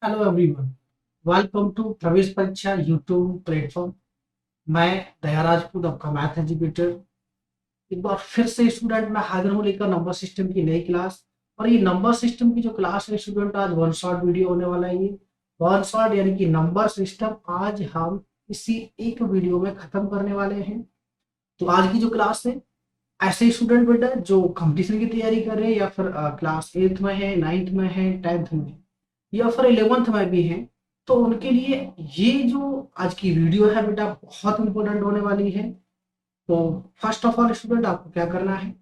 Hello everyone, welcome to प्रवेश परीक्षा YouTube platform. मैं दया राजपूत, आपका मैथ एजुकेटर। एक बार फिर से स्टूडेंट मैं हाजिर हूँ लेकर नंबर सिस्टम की नई क्लास। और ये नंबर सिस्टम की जो क्लास है स्टूडेंट, आज वन शॉट वीडियो होने वाला है। ये वन शॉट यानी कि नंबर सिस्टम आज हम इसी एक वीडियो में खत्म करने वाले हैं। तो आज की जो क्लास है, ऐसे स्टूडेंट बेटा जो कंपटीशन की तैयारी कर रहे हैं या फिर क्लास 8th में है, 9th में है, 10th में है या फिर 11th में भी है, तो उनके लिए ये जो आज की वीडियो है बेटा बहुत इंपॉर्टेंट होने वाली है। तो फर्स्ट ऑफ ऑल स्टूडेंट, आपको क्या करना है,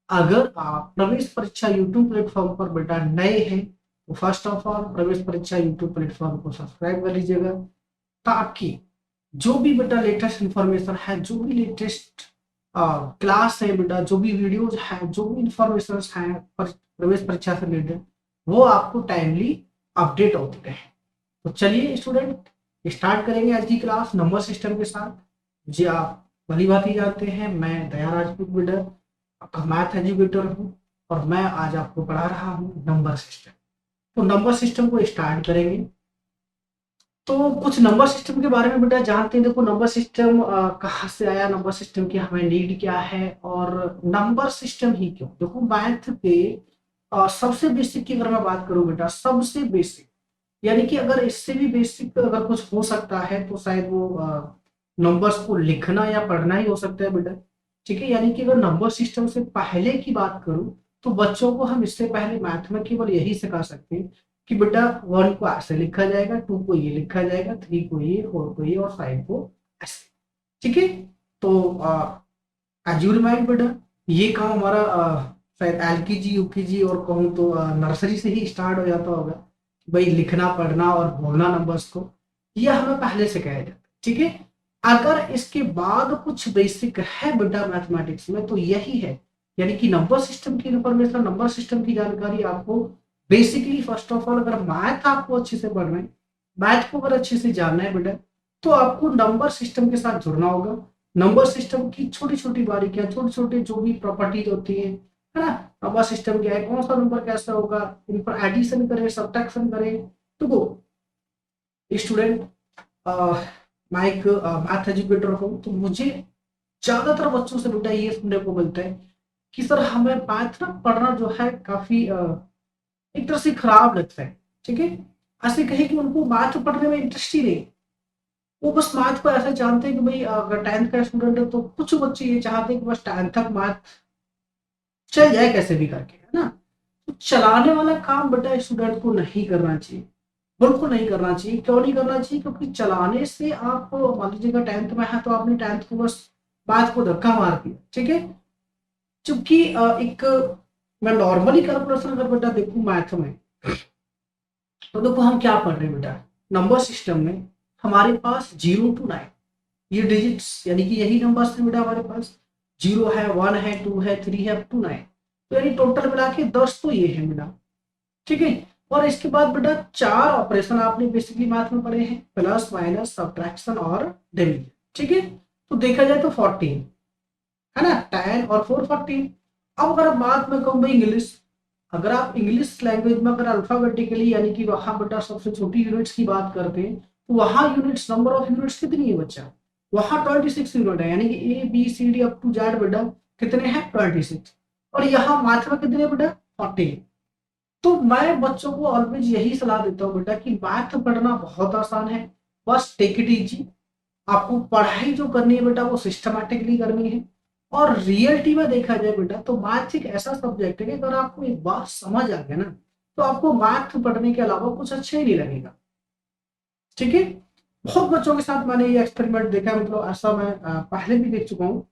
अगर आप प्रवेश परीक्षा यूट्यूब प्लेटफॉर्म पर बेटा नए हैं तो फर्स्ट ऑफ ऑल प्रवेश परीक्षा यूट्यूब प्लेटफॉर्म को सब्सक्राइब कर लीजिएगा, ताकि जो भी बेटा लेटेस्ट इंफॉर्मेशन है, जो भी लेटेस्ट क्लास है बेटा, जो भी वीडियोज है, जो भी इंफॉर्मेशन है प्रवेश परीक्षा से रिलेटेड, वो आपको टाइमली अपडेट होते रहे। तो चलिए स्टूडेंट, स्टार्ट करेंगे आज की क्लास नंबर सिस्टम के साथ। जी आप भली बात ही जानते हैं, मैं दया राजपूत बिल्डर, आपका मैथ एजुकेटर हूँ और मैं आज आपको पढ़ा रहा हूँ नंबर सिस्टम। तो नंबर सिस्टम को स्टार्ट करेंगे। तो कुछ नंबर सिस्टम के बारे में बेटा जानते हैं। देखो, नंबर सिस्टम कहाँ से आया, नंबर सिस्टम की हमें नीड क्या है और नंबर सिस्टम ही क्यों। देखो, मैथ के सबसे बेसिक की अगर मैं बात करूं बेटा, सबसे बेसिक यानी कि अगर इससे भी बेसिक अगर कुछ हो सकता है तो शायद वो नंबर्स को लिखना या पढ़ना ही हो सकता है बेटा। ठीक है, यानी कि अगर नंबर सिस्टम से पहले की बात करूं तो बच्चों को हम इससे पहले मैथ में केवल यही सिखा सकते हैं कि बेटा वन को ऐसे लिखा जाएगा, टू को ये लिखा जाएगा, थ्री को ये, फोर को ये और फाइव को ऐसे। ठीक है, तो एज यू रिमाइंड बेटा, ये काम हमारा शायद एलकेजी यूकेजी और कहूँ तो नर्सरी से ही स्टार्ट हो जाता होगा। भाई लिखना पढ़ना और बोलना नंबर्स को, यह हमें पहले से कहा जाता है। ठीक है, अगर इसके बाद कुछ बेसिक है बेटा मैथमेटिक्स में तो यही है, यानी कि नंबर सिस्टम की इंफॉर्मेशन, नंबर सिस्टम की जानकारी आपको बेसिकली फर्स्ट ऑफ ऑल, अगर मैथ आपको अच्छे से पढ़ना है, मैथ को अगर अच्छे से जानना है बेटा, तो आपको नंबर सिस्टम के साथ जुड़ना होगा। नंबर सिस्टम की छोटी छोटी बारीकियां, छोटे छोटे जो भी प्रॉपर्टीज होती है ना, नंबर सिस्टम क्या है, कौन सा नंबर कैसा होगा, इन पर एडिशन करें, सब्ट्रैक्शन करें। तो वो स्टूडेंट, मैं एक मैथ एजुकेटर हूँ, तो मुझे ज्यादातर बच्चों से बेटा ये सुनने को मिलता है कि सर हमें मैथ ना पढ़ना जो है काफी एक तरह से खराब लगता है। ठीक है, ऐसे कहे कि उनको मैथ पढ़ने में इंटरेस्ट ही नहीं, वो बस मैथ को ऐसा जानते हैं कि भाई अगर 10th का स्टूडेंट है तो कुछ बच्चे ये चाहते हैं कि बस 10th तक मैथ चल जाए कैसे भी करके, है ना। तो चलाने वाला काम बेटा स्टूडेंट को नहीं करना चाहिए, बिल्कुल नहीं करना चाहिए। क्यों नहीं करना चाहिए? क्योंकि चलाने से आप मान लीजिएगा 10th में है तो आपने 10th को बस मैथ को धक्का मार दिया। ठीक है, चूंकि एक मैं नॉर्मली कैलकुलेशन अगर बेटा देखूं मैथ में, तो देखो हम क्या पढ़ रहे हैं बेटा, नंबर सिस्टम में हमारे पास 0 to 9 ये डिजिट्स यानी कि यही नंबर्स है बेटा हमारे पास। 0 है, 1 है, 2 है, 3 है, अप टू 9। तो यानी टोटल मिला के 10 तो ये है बेटा। ठीक है, और इसके बाद बेटा चार ऑपरेशन आपने बेसिकली मैथ में पढ़े हैं, प्लस माइनस सब्ट्रैक्शन और डिवीजन। ठीक है, तो देखा जाए तो 14 है ना, 10 और 4 14। अब अगर बात में कहूँ भाई इंग्लिश, अगर आप इंग्लिश लैंग्वेज में अगर अल्फाबेटिकली यानी कि वहां बेटा सबसे छोटी यूनिट्स की बात करते हैं, तो वहां यूनिट्स, नंबर ऑफ यूनिट्स कितनी है बच्चा, वहां 26 यूनिट है, यानी कि A B C D up to Z बेटा कितने हैं, 26। और यहाँ मैथ में कितने बेटा, 14। तो मैं बच्चों को ऑलवेज यही सलाह देता हूँ बेटा कि मैथ पढ़ना बहुत आसान है, बस टेक इट इजी। आपको पढ़ाई जो करनी है बेटा वो सिस्टमैटिकली करनी है। और रियलिटी में देखा जाए बेटा तो मैथ एक ऐसा सब्जेक्ट है कि अगर आपको एक बात समझ आ गया ना, तो आपको मैथ पढ़ने के अलावा कुछ अच्छा ही नहीं लगेगा। ठीक है, बहुत बच्चों के साथ मैंने ये एक्सपेरिमेंट देखा है, मतलब ऐसा मैं पहले भी देख चुका हूँ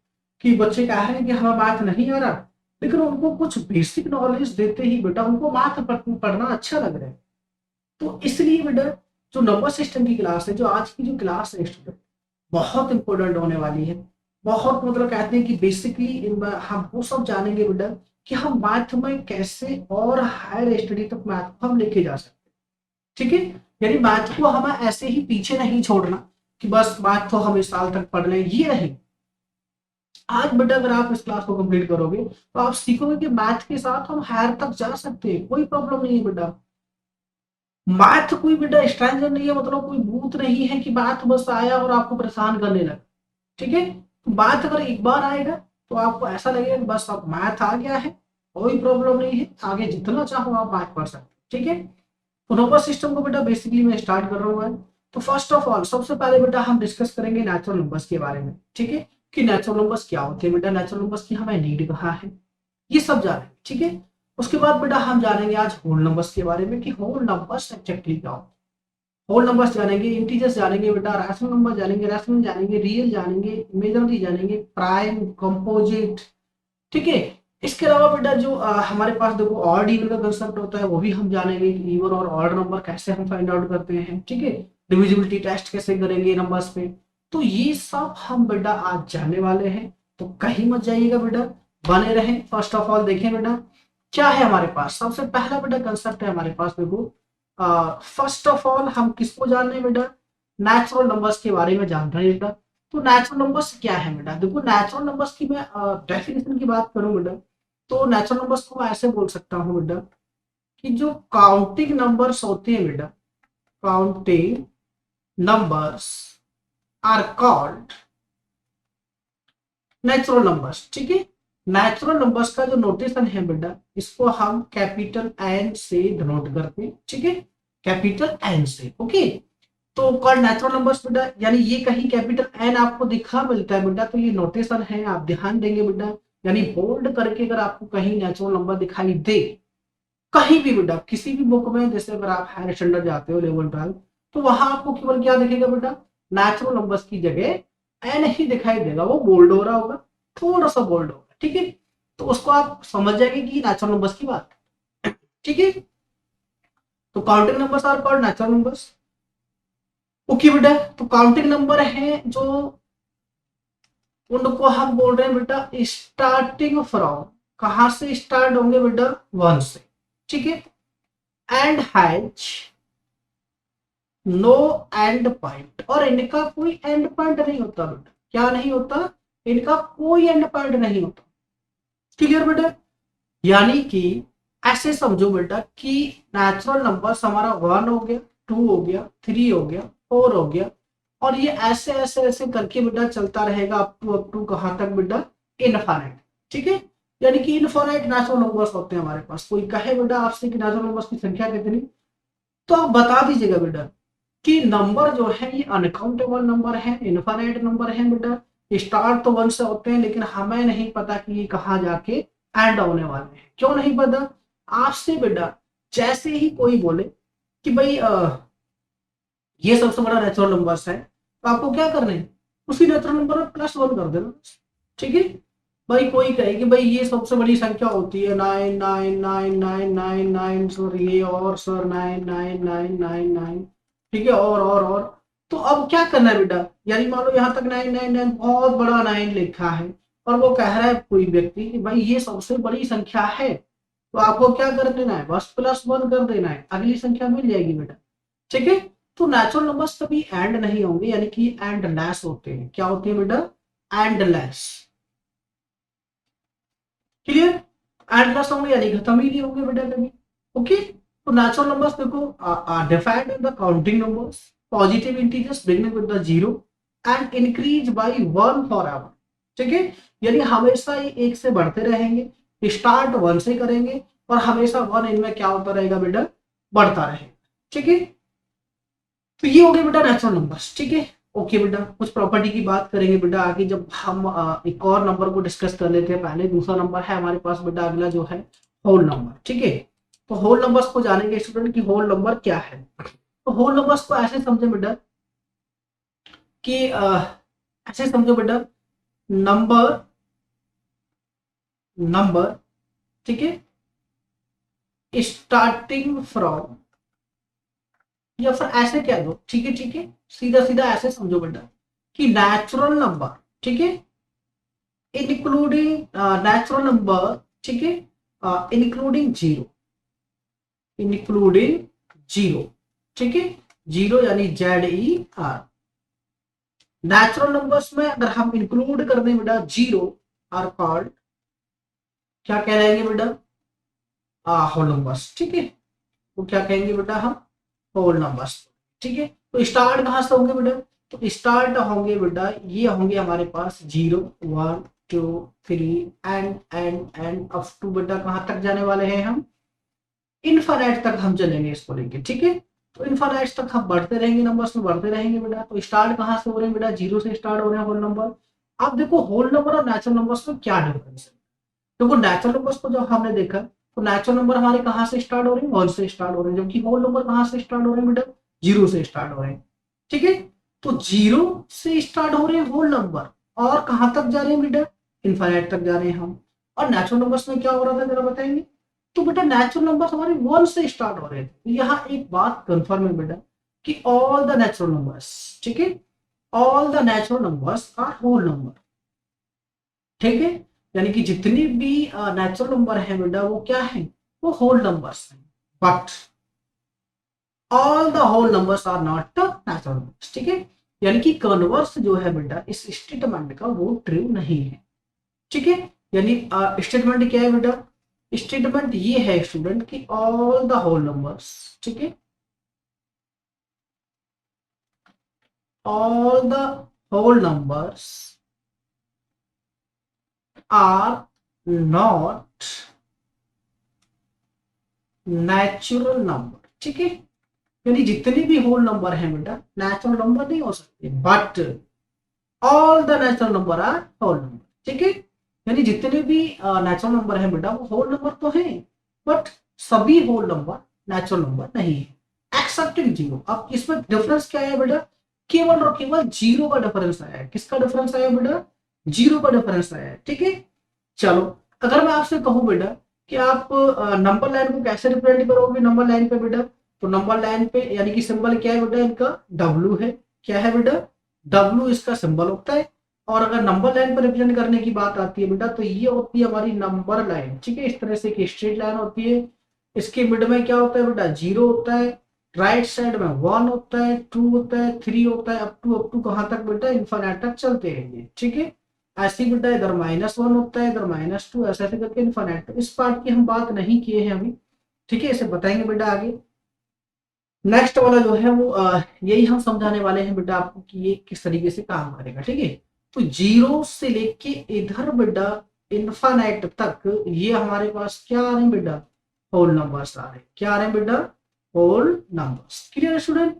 कि बच्चे कह रहे हैं कि हमें मैथ नहीं आ रहा, लेकिन उनको कुछ बेसिक नॉलेज देते ही बेटा उनको मैथ पढ़ना अच्छा लग रहा है। तो इसलिए बेटा जो नंबर सिस्टम की क्लास है, जो आज की जो क्लास है स्टूडेंट, बहुत इंपॉर्टेंट होने वाली है। बहुत मतलब कहते हैं कि बेसिकली हम वो सब जानेंगे बेटा कि हम मैथ में कैसे और हायर स्टडी तक मैथ को हम लेके जा सकते हैं। ठीक है, यानी मैथ को हमें ऐसे ही पीछे नहीं छोड़ना कि बस मैथ तो हम इस साल तक पढ़ लें, ये नहीं। आज बेटा अगर आप इस क्लास को कंप्लीट करोगे तो आप सीखोगे कि मैथ के साथ हम हायर तक जा सकते हैं, कोई प्रॉब्लम नहीं है बेटा। मैथ कोई बेटा स्ट्रेंजर नहीं है, मतलब कोई भूत नहीं है कि मैथ बस आया और आपको परेशान करने लगा। ठीक है, तो मैथ अगर एक बार आएगा तो आपको ऐसा लगेगा कि बस अब मैथ आ गया है, कोई प्रॉब्लम नहीं है, आगे जितना चाहो आप मैथ पढ़ सकते हो। ठीक है, तो नंबर सिस्टम को बेटा बेसिकली मैं स्टार्ट कर रहा हूँ। तो फर्स्ट ऑफ ऑल सबसे पहले बेटा हम डिस्कस करेंगे नेचुरल नंबर्स के बारे में। ठीक है, कि नेचुरल नंबर्स क्या होते हैं बेटा, नेचुरल नंबर्स की हमें नीड कहाँ है, ये सब जानेंगे। ठीक है, उसके बाद बेटा हम जानेंगे आज होल नंबर्स के बारे में कि होल नंबर्स एक्चुअली क्या होते हैं। होल नंबर्स जानेंगे, इंटीजर्स जानेंगे बेटा, रैशनल नंबर जानेंगे, रैशनल जानेंगे, रियल जानेंगे, इमेजिनरी जानेंगे, प्राइम, कंपोजिट। ठीक है, इसके अलावा बेटा जो हमारे पास देखो ऑड इवन का कंसेप्ट होता है वो भी हम जानेंगे कि इवन और ऑड नंबर कैसे हम फाइंड आउट करते हैं। ठीक है, डिविजिबिलिटी टेस्ट कैसे करेंगे नंबर्स पे, तो ये सब हम बेटा आज जानने वाले हैं। तो कहीं मत जाइएगा बेटा, बने रहें। फर्स्ट ऑफ ऑल देखें बेटा क्या है हमारे पास, सबसे पहला बेटा कंसेप्ट है हमारे पास। देखो फर्स्ट ऑफ ऑल हम किसको जान रहे हैं बेटा, नेचुरल नंबर्स के बारे में जान रहे हैं बेटा। तो नेचुरल नंबर्स क्या है बेटा, देखो नेचुरल नंबर्स की मैं डेफिनेशन की बात करूं बेटा, तो नेचुरल नंबर्स को मैं ऐसे बोल सकता हूं बेटा कि जो काउंटिंग नंबर्स होते हैं बेटा, counting numbers are called natural numbers. ठीक है, नेचुरल नंबर्स का जो नोटेशन है बेटा, इसको हम कैपिटल एन से डिनोट करते हैं। ठीक है, कैपिटल एन से। ओके, तो कॉल्ड नेचुरल नंबर्स बेटा, यानी ये कहीं कैपिटल एन आपको दिखा मिलता है बेटा तो ये नोटेशन है, आप ध्यान देंगे बेटा। यानी बोल्ड करके अगर आपको कहीं नेचुरल नंबर दिखाई दे कहीं भी बेटा, किसी भी बुक में, जैसे अगर आप हायर स्टैंडर्ड जाते हो लेवल 12, तो वहां आपको केवल क्या दिखेगा बेटा, नेचुरल नंबर्स की जगह एन ही दिखाई देगा, वो बोल्ड हो रहा होगा, थोड़ा सा बोल्ड होगा। ठीक है, तो उसको आप समझ जाएंगे कि नेचुरल नंबर्स की बात। ठीक है, तो counting numbers are called natural numbers. Okay बेटा, तो काउंटिंग नंबर है जो, उनको हम बोल रहे हैं बेटा स्टार्टिंग फ्रॉम, कहां से स्टार्ट होंगे बेटा, वन से। ठीक है, and has no end point, और इनका कोई एंड पॉइंट नहीं होता बेटा, क्या नहीं होता, इनका कोई एंड पॉइंट नहीं होता। क्लियर बेटा, यानी कि ऐसे समझो बेटा कि नेचुरल नंबर्स हमारा वन हो गया, टू हो गया, थ्री हो गया, फोर हो गया, और ये ऐसे ऐसे ऐसे करके बेटा चलता रहेगा अप टू कहां तक बेटा, इनफाइनाइट। ठीक है, यानी कि इनफाइनाइट नेचुरल नंबर्स होते हैं हमारे पास। कोई कहे बेटा आपसे कि नेचुरल नंबर्स की संख्या कितनी, तो आप बता दीजिएगा बेटा कि नंबर जो है ये अनकाउंटेबल नंबर है, इनफाइनाइट नंबर है बेटा, स्टार्ट तो वन से होते हैं, लेकिन हमें नहीं पता कि ये कहाँ जाके एंड होने वाले हैं। क्यों नहीं पता, आपसे बेटा जैसे ही कोई बोले कि भाई ये सबसे बड़ा नेचुरल नंबर्स है, तो आपको क्या करना है, उसी नेचुरल नंबर में प्लस वन कर देना। ठीक है, भाई कोई कहे कि भाई ये सबसे बड़ी संख्या होती है nine nine nine nine nine nine, sir ये और sir nine nine nine nine nine, ठीक है, और तो अब क्या करना है बेटा, यानी मान लो यहाँ तक नाइन नाइन नाइन बहुत बड़ा नाइन लिखा है, और वो कह रहा है कोई व्यक्ति कि भाई ये सबसे बड़ी संख्या है, तो आपको क्या कर देना है, बस प्लस वन कर देना है, अगली संख्या मिल जाएगी बेटा। ठीक है, तो नेचुरल नंबर्स कभी एंड नहीं होंगे, यानी कि एंड लेस होते हैं। क्या होते हैं बेटा, एंड लेस। क्लियर, एंडलेस होंगे यानी खत्म ही नहीं होंगे बेटा कभी। ओके, तो नेचुरल नंबर्स देखो defined in the counting numbers, positive integers beginning with the zero and increase by one for ever. ठीक है, यानी हमेशा ये एक से बढ़ते रहेंगे, स्टार्ट वन से करेंगे, और हमेशा वन इनमें क्या होता रहेगा बेटा, बढ़ता रहेगा। ठीक है, तो ये हो गया बेटा नेचुरल नंबर्स। ठीक है, ओके बेटा, कुछ प्रॉपर्टी की बात करेंगे बेटा आगे, जब हम एक और नंबर को डिस्कस कर लेते हैं। पहले दूसरा नंबर है हमारे पास बेटा, अगला जो है होल नंबर। ठीक है, तो होल नंबर्स को जानेंगे स्टूडेंट की होल नंबर क्या है। तो होल नंबर्स को ऐसे समझे बेटा कि ऐसे समझो बेटा, नंबर नंबर ठीक है, स्टार्टिंग फ्रॉम, या फिर ऐसे कह दो, ठीक है, ठीक है, सीधा सीधा ऐसे समझो बेटा कि नेचुरल नंबर, ठीक है, इंक्लूडिंग नेचुरल नंबर, ठीक है, इंक्लूडिंग जीरो, इंक्लूडिंग जीरो। ठीक है, जीरो यानी ZER। नेचुरल नंबर्स में अगर हम इंक्लूड कर दें बेटा जीरो, आर कॉल्ड, क्या कह रहेंगे बेटा, होल नंबर्स। ठीक है, तो क्या कहेंगे बेटा हम, होल नंबर्स। ठीक है, तो स्टार्ट कहाँ से होंगे बेटा, तो स्टार्ट होंगे बेटा, ये होंगे हमारे पास 0 1 2 3 एंड अप टू बेटा कहाँ तक जाने वाले हैं हम, इनफाइनाइट तक हम चलेंगे इसको लेके। ठीक है, तो इनफाइनाइट तक हम बढ़ते रहेंगे, नंबर्स में बढ़ते रहेंगे बेटा। तो स्टार्ट कहाँ से हो रहे हैं बेटा, 0 से स्टार्ट हो रहे हैं होल नंबर। अब देखो होल नंबर और नेचुरल नंबर्स में क्या डिफरेंस है। देखो नेचुरल नंबर्स को जब हमने देखा तो नेचुरल नंबर हमारे कहाँ से स्टार्ट हो रहे हैं, 1 से स्टार्ट हो रहे हैं, जबकि होल नंबर कहाँ से स्टार्ट हो रहे हैं बेटा, 0 से स्टार्ट हो रहे हैं। ठीक है, तो 0 से स्टार्ट हो रहे हैं होल नंबर और कहाँ तक जा रहे हैं बेटा, इनफाइनाइट तक जा रहे हैं हम। और नेचुरल नंबर्स में क्या हो रहा था जरा बताएंगे। तो बेटा नेचुरल नंबर्स हमारे 1 से स्टार्ट हो रहे थे। तो यहाँ एक बात कंफर्म है बेटा कि ऑल द नेचुरल नंबर्स, ठीक है, all the natural numbers are whole number. ठीक है, यानी कि जितने भी नेचुरल नंबर है बेटा वो क्या है, वो होल नंबर्स हैं। But all the whole numbers are not natural numbers. ठीक है, यानी कि कन्वर्स जो है बेटा इस स्टेटमेंट का वो ट्रू नहीं है। ठीक है, यानी स्टेटमेंट क्या है बेटा, स्टेटमेंट ये है स्टूडेंट कि ऑल द होल नंबर्स, ठीक है, all the whole numbers are not natural number. ठीक है, यानी जितने भी होल नंबर हैं बेटा नेचुरल नंबर नहीं हो सकते, but all the natural number are whole number. ठीक है, यानी जितने भी नेचुरल नंबर हैं बेटा वो होल नंबर तो हैं, बट सभी होल नंबर नेचुरल नंबर नहीं है एक्सेप्टिंग 0। अब इसमें डिफरेंस क्या है बेटा, केवल और केवल 0 का डिफरेंस आया है। किसका डिफरेंस आया बेटा, 0 का डिफरेंस आया है। ठीक है, चलो अगर मैं आपसे कहूं बेटा कि आप नंबर लाइन को कैसे रिप्रेजेंट करोगे नंबर लाइन पे बेटा, तो नंबर लाइन पे यानी कि सिंबल क्या है बेटा, इनका डब्ल्यू है। क्या है बेटा, डब्ल्यू इसका सिंबल होता है। और अगर नंबर लाइन पर रिप्रेजेंट करने की बात आती है बेटा तो ये होती है हमारी नंबर लाइन। ठीक है, इस तरह से एक स्ट्रेट लाइन होती है, इसके मिड में क्या होता है बेटा, 0 होता है, राइट साइड में 1 होता है, 2 होता है, 3 होता है, अप टू कहाँ तक बेटा, इन्फिनिट तक चलते रहेंगे। ठीक है, ऐसे ही बेटा इधर -1 होता है, इधर -2, ऐसे ऐसे करके इन्फिनिट। तो इस पार्ट की हम बात नहीं किए हैं अभी। ठीक है, इसे बताएंगे बेटा आगे। नेक्स्ट वाला जो है वो यही हम समझाने वाले हैं बेटा आपको कि ये किस तरीके से काम करेगा। ठीक है, तो 0 से लेके इधर बेटा इन्फिनिट तक ये हमारे पास क्या आ रहे हैं बेटा, होल नंबर्स आ रहे हैं। क्या आ रहे हैं बेटा, होल नंबर्स। क्लियर है स्टूडेंट,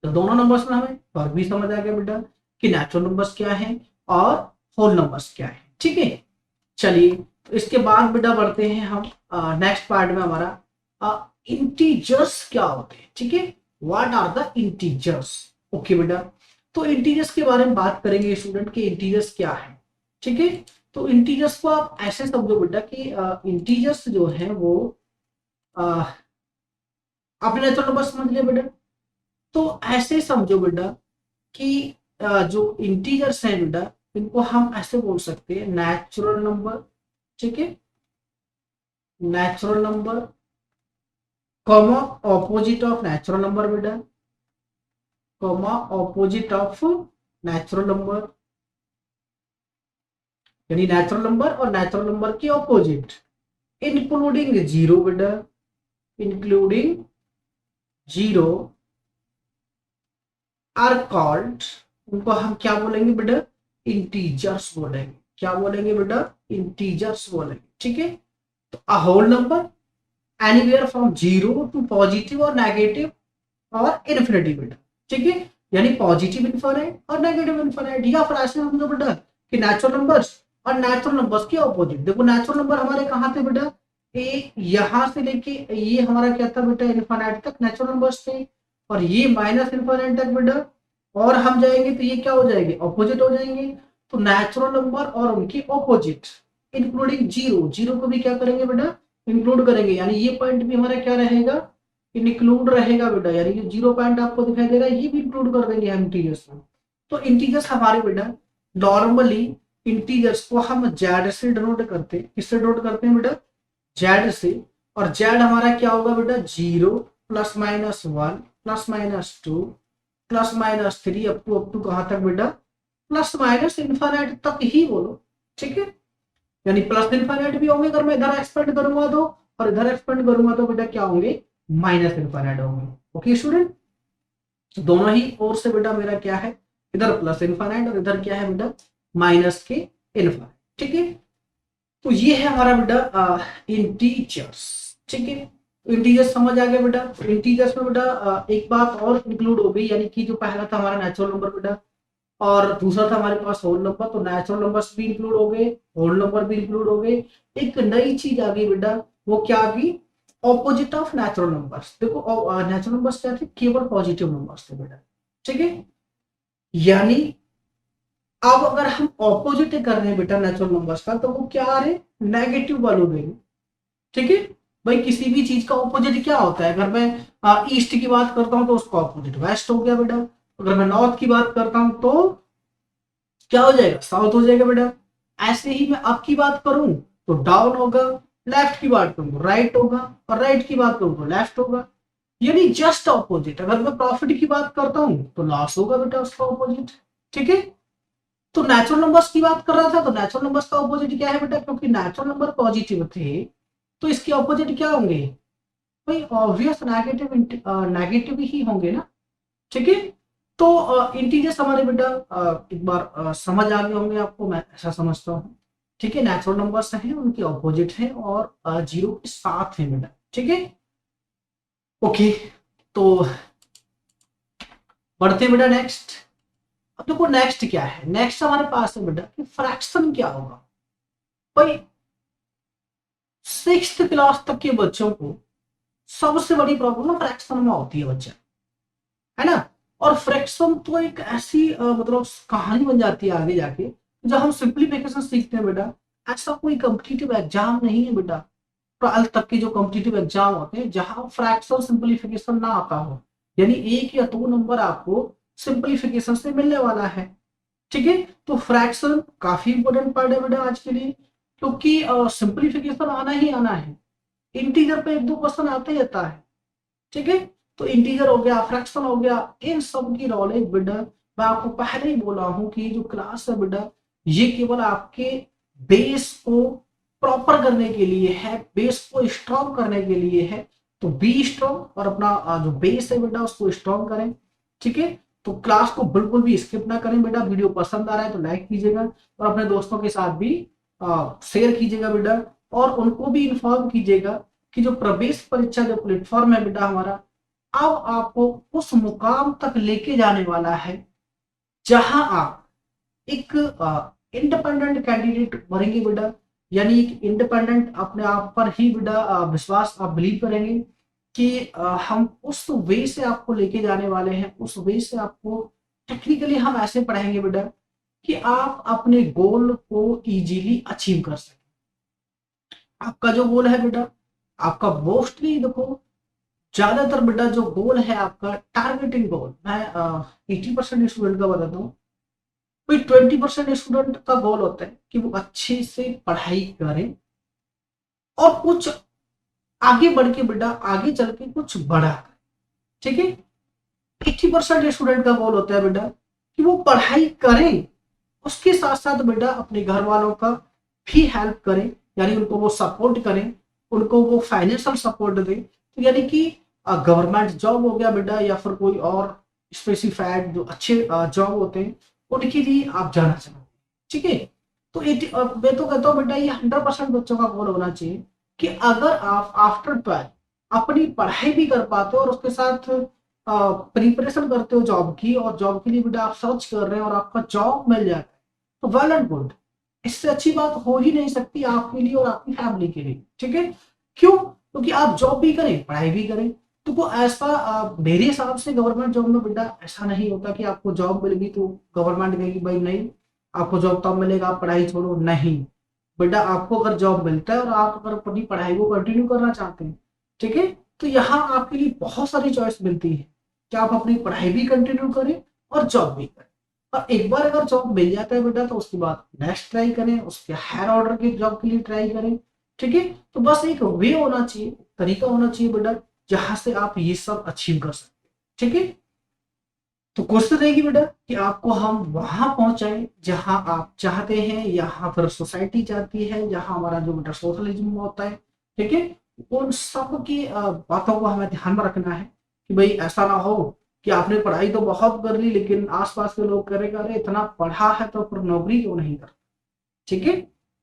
तो दोनों नंबर्स में हमें फर्क भी समझ आ गया बेटा कि नेचुरल नंबर्स क्या है और होल नंबर्स क्या है। ठीक है, चलिए तो इसके बाद बेटा बढ़ते हैं हम नेक्स्ट पार्ट में हमारा इंटीजर्स क्या होते हैं। ठीक है, what are the integers. Okay बेटा, तो इंटीजर्स के बारे में बात करेंगे स्टूडेंट कि इंटीजर्स क्या है। ठीक है, तो इंटीजर्स को आप ऐसे समझो बेटा कि इंटीजर्स जो है वो आपने नेचुरल नंबर समझ लिया बेटा, तो ऐसे समझो बेटा कि जो इंटीजर्स हैं बेटा इनको हम ऐसे बोल सकते हैं नेचुरल नंबर। ठीक है, natural number comma opposite of natural number बेटा, comma opposite of natural number, यानी नेचुरल नंबर और नेचुरल नंबर की ऑपोजिट, इंक्लूडिंग 0 बेटा, इंक्लूडिंग 0 आर कॉल्ड, उनको हम क्या बोलेंगे बेटा, इंटीजर्स बोलेंगे। क्या बोलेंगे बेटा, इंटीजर्स बोलेंगे। ठीक है, तो a whole number anywhere from 0 to positive और नेगेटिव और इन्फिनिटी बेटा। ठीक है, यानी पॉजिटिव इन्फिनिट और नेगेटिव इन्फिनिट, या फिर ऐसे समझो बेटा कि नेचुरल नंबर्स और नेचुरल नंबर्स के ऑपोजिट। देखो नेचुरल नंबर हमारे कहाँ थे बेटा, ए यहां से लेके ये हमारा क्या था बेटा, इन्फिनिट तक नेचुरल नंबर्स थे, और ये माइनस इन्फिनिट तक बेटा, और हम जाएंगे तो ये क्या हो जाएंगे, ऑपोजिट हो जाएंगे। तो नेचुरल नंबर और उनकी ऑपोजिट इंक्लूडिंग 0, 0 को भी क्या करेंगे बेटा, इंक्लूड करेंगे, यानी ये पॉइंट भी हमारा क्या रहेगा, इंक्लूड रहेगा बेटा, यानी कि 0 पॉइंट आपको दिखाई दे रहा है ये भी इंक्लूड कर देंगे हम इंटीजर्स में। तो इंटीजर्स हमारे बेटा नॉर्मली इंटीजर्स को हम जेड से डिनोट करते हैं। किससे डिनोट करते हैं बेटा, जेड से। और जेड हमारा क्या होगा बेटा, 0 +-1 +-2 +-3 अप टू कहां तक बेटा, प्लस माइनस इन्फिनिट तक ही बोलो। ठीक है, यानी प्लस इन्फिनिट भी होंगे अगर मैं इधर एक्सपेंड करूंगा तो, और इधर एक्सपेंड करूंगा तो बेटा क्या होंगे, माइनस इन्फिनिट होंगे। ओके स्टूडेंट, दोनों ही ओर से बेटा मेरा क्या है, इधर प्लस इनफाइनाइट और इधर क्या है बेटा, माइनस के इनफाइनाइट। ठीक है, तो ये है हमारा बेटा इंटीजर्स। ठीक है, इंटीजर्स समझ आ गया बेटा। इंटीजर्स में बेटा एक बात और इंक्लूड हो गई, यानी कि जो पहला था हमारा नेचुरल नंबर बेटा, और दूसरा था हमारे पास होल नंबर, तो नेचुरल नंबर्स भी इंक्लूड हो गए, होल नंबर भी इंक्लूड हो गए। एक नई चीज आ गई बेटा, वो क्या आ गई, ऑपोजिट ऑफ नेचुरल नंबर्स। देखो नेचुरल नंबर्स क्या थे, केवल पॉजिटिव नंबर्स थे बेटा। ठीक है, यानी अब अगर हम ऑपोजिट कर रहे हैं बेटा नेचुरल नंबर्स का, तो वो क्या आ रहे, नेगेटिव वैल्यू देंगे। ठीक है, भाई किसी भी चीज का ऑपोजिट क्या होता है, अगर मैं ईस्ट की बात करता हूं तो उसका ऑपोजिट वेस्ट हो गया बेटा, अगर मैं नॉर्थ की बात करता हूं तो क्या हो जाएगा, साउथ हो जाएगा बेटा। ऐसे ही मैं अप की बात करूं तो डाउन होगा, लेफ्ट की बात करूं तो राइट होगा, और राइट की बात करूं तो लेफ्ट होगा, यानी जस्ट ऑपोजिट। अगर मैं प्रॉफिट की बात करता हूं तो लॉस होगा बेटा, उसका ऑपोजिट। ठीक है, तो नेचुरल नंबर्स की बात कर रहा था, तो नेचुरल नंबर्स का ऑपोजिट क्या है बेटा, क्योंकि नेचुरल नंबर पॉजिटिव थे तो इसके ऑपोजिट क्या होंगे, भाई ऑब्वियस नेगेटिव, नेगेटिव ही होंगे ना। ठीक है, तो इंटीजर्स हमारे बेटा एक बार समझ आ गए होंगे आपको, मैं ऐसा समझता हूँ। ठीक है, नेचुरल नंबर्स हैं, उनके ऑपोजिट हैं और जीरो के साथ हैं बेटा। ठीक है, ओके, तो बढ़ते हैं बेटा नेक्स्ट। अब देखो नेक्स्ट क्या है, नेक्स्ट हमारे पास है बेटा कि फ्रैक्शन क्या होगा। भाई सिक्स्थ क्लास तक के बच्चों को सबसे बड़ी प्रॉब्लम ना फ्रैक्शन में होती है बच्चा, है ना। और फ्रैक्शन तो एक ऐसी मतलब कहानी बन जाती है आगे जाके, जब हम सिंप्लीफिकेशन सीखते हैं बेटा। ऐसा कोई कॉम्पिटिटिव एग्जाम नहीं है बेटा, 12th तक के जो कॉम्पिटिटिव एग्जाम होते हैं जहां फ्रैक्शन सिंप्लीफिकेशन ना आता हो, यानी एक या दो नंबर आपको सिंप्लीफिकेशन से मिलने वाला है। ठीक है, तो फ्रैक्शन काफी इंपॉर्टेंट पार्ट है बेटा आज के लिए, क्योंकि सिंप्लीफिकेशन आना ही आना है। इंटीजर पे एक दो क्वेश्चन आते ही आता है। ठीक है, तो इंटीजर हो गया, फ्रैक्शन हो गया, इन सब की नॉलेज बेटा मैं आपको पहले ही बोला हूं कि जो क्लास है बेटा, ये केवल आपके बेस को प्रॉपर करने के लिए है, बेस को स्ट्रॉन्ग करने के लिए है। तो बी स्ट्रॉन्ग और अपना जो बेस है बेटा उसको स्ट्रॉन्ग करें। ठीक है, तो क्लास को बिल्कुल भी स्किप ना करें बेटा। वीडियो पसंद आ रहा है तो लाइक कीजिएगा और अपने दोस्तों के साथ भी शेयर कीजिएगा बेटा, और उनको भी इन्फॉर्म कीजिएगा कि जो प्रवेश परीक्षा जो प्लेटफॉर्म है बेटा हमारा, अब आपको उस मुकाम तक लेके जाने वाला है जहां आप एक इंडिपेंडेंट कैंडिडेट बनेंगे बेटा। यानी एक इंडिपेंडेंट अपने आप पर ही बेटा विश्वास आप बिलीव करेंगे कि हम उस वे से आपको लेके जाने वाले हैं, उस वे से आपको टेक्निकली हम ऐसे पढ़ाएंगे बेटा कि आप अपने गोल को इजीली अचीव कर सकें। आपका जो गोल है बेटा, आपका मोस्टली देखो ज्यादातर बेटा जो गोल है आपका टारगेटिंग गोल, मैं 80% स्टूडेंट का बताता हूँ। कोई 20% स्टूडेंट का गोल होता है कि वो अच्छे से पढ़ाई करें और कुछ आगे बढ़ के बेटा आगे चल के कुछ बड़ा करें। ठीक है, 80% स्टूडेंट का गोल होता है बेटा कि वो पढ़ाई करें, उसके साथ साथ बेटा अपने घर वालों का भी हेल्प करें, यानी उनको वो सपोर्ट करें, उनको वो फाइनेंशियल सपोर्ट दें। तो यानी कि गवर्नमेंट जॉब हो गया बेटा, या फिर कोई और स्पेसिफाइड जो अच्छे जॉब होते हैं उनके लिए आप जाना चाहते हैं। ठीक है, तो मैं तो कहता हूँ बेटा ये 100% बच्चों का गोल होना चाहिए कि अगर आप आफ्टर 12 अपनी पढ़ाई भी कर पाते हो और उसके साथ प्रिपरेशन करते हो जॉब की, और जॉब के लिए बेटा आप सर्च कर रहे हैं और आपका जॉब मिल जाता है, तो वेल एंड गुड। इससे अच्छी बात हो ही नहीं सकती आपके लिए और आपकी फैमिली के लिए। ठीक है, क्यों, क्योंकि आप जॉब भी करें पढ़ाई भी करें। तो को ऐसा मेरे हिसाब से गवर्नमेंट जॉब में बेटा ऐसा नहीं होता कि आपको जॉब मिल गई तो गवर्नमेंट कहेगी भाई नहीं आपको जॉब तब मिलेगा आप पढ़ाई छोड़ो, नहीं बेटा। आपको अगर जॉब मिलता है और आप अगर अपनी पढ़ाई को कंटिन्यू करना चाहते हैं, ठीक है, तो यहाँ आपके लिए बहुत सारी चॉइस मिलती है कि आप अपनी पढ़ाई भी कंटिन्यू करें और जॉब भी करें। और एक बार अगर जॉब मिल जाता है बेटा तो उसके बाद नेक्स्ट ट्राई करें, उसके हायर ऑर्डर की जॉब के लिए ट्राई करें। ठीक है, तो बस एक वे होना चाहिए, तरीका होना चाहिए बेटा जहां से आप ये सब अचीव कर सकते हैं। ठीक है, तो कोशिश रहेगी बेटा कि आपको हम वहां पहुंचाएं जहां आप चाहते हैं, यहाँ पर सोसाइटी चाहती है, जहां हमारा जो बेटा सोशलिज्म होता है। ठीक है, उन सब की बातों को हमें ध्यान में रखना है कि भाई ऐसा ना हो कि आपने पढ़ाई तो बहुत कर ली लेकिन आसपास के लोग करेगा अरे इतना पढ़ा है तो फिर नौकरी क्यों नहीं करता। ठीक है,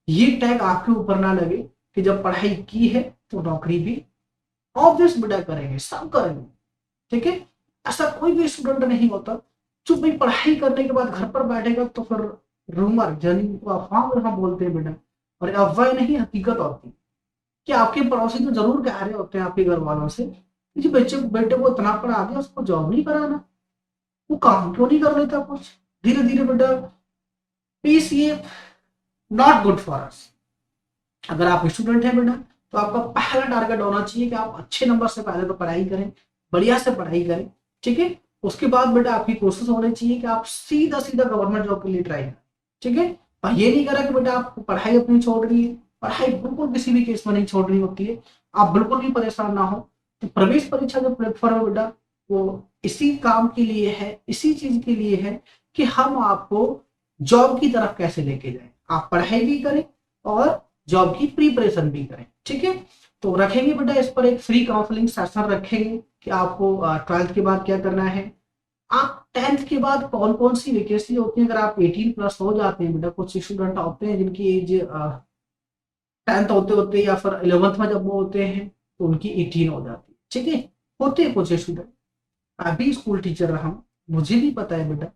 ये टैग आपके ऊपर ना लगे कि जब पढ़ाई की है तो नौकरी भी ऑब्वियस बेटा करेंगे, सब करेंगे। ठीक है, ऐसा कोई भी स्टूडेंट नहीं होता जो भाई पढ़ाई करने के बाद घर पर बैठेगा तो फिर रूमर यानी अफवाह में हम बोलते हैं बेटा, और अफवाह नहीं हकीकत होती कि आपके पड़ोसी तो जरूर कह रहे होते हैं आपके घर वालों से कि जी बच्चे बेटे को इतना पढ़ा दिया उसको जॉब नहीं कराना, वो काम क्यों नहीं कर लेता कुछ। धीरे धीरे बेटा पीस ये नॉट गुड फॉर अस। अगर आप स्टूडेंट हैं बेटा तो आपका पहला टारगेट होना चाहिए कि आप अच्छे नंबर से पहले तो पढ़ाई करें, बढ़िया से पढ़ाई करें। ठीक है, उसके बाद बेटा आपकी कोशिश होनी चाहिए कि आप सीधा सीधा गवर्नमेंट जॉब के लिए ट्राई करें। ठीक है, और ये नहीं करा कि बेटा आप पढ़ाई अपनी छोड़ रही है, पढ़ाई बिल्कुल किसी भी केस में नहीं छोड़ रही होती है। आप बिल्कुल भी परेशान ना हो। तो प्रवेश परीक्षा जो प्लेटफॉर्म है बेटा वो इसी काम के लिए है, इसी चीज के लिए है कि हम आपको जॉब की तरफ कैसे लेके जाए, आप पढ़ाई भी करें और जॉब की प्रिपरेशन भी करें। ठीक है, तो रखेंगे बेटा इस पर एक फ्री काउंसलिंग सेशन रखेंगे कि आपको 12th के बाद क्या करना है, आप 10th के बाद कौन कौन सी वैकेंसी होती है। अगर आप 18 प्लस हो जाते हैं बेटा, कुछ स्टूडेंट होते हैं जिनकी एज 10th होते होते या फिर 11th में जब वो होते हैं तो उनकी 18 हो जाती है। ठीक है, होते हैं कुछ स्टूडेंट, मैं भी स्कूल टीचर रहा हूँ, मुझे भी पता है बेटा।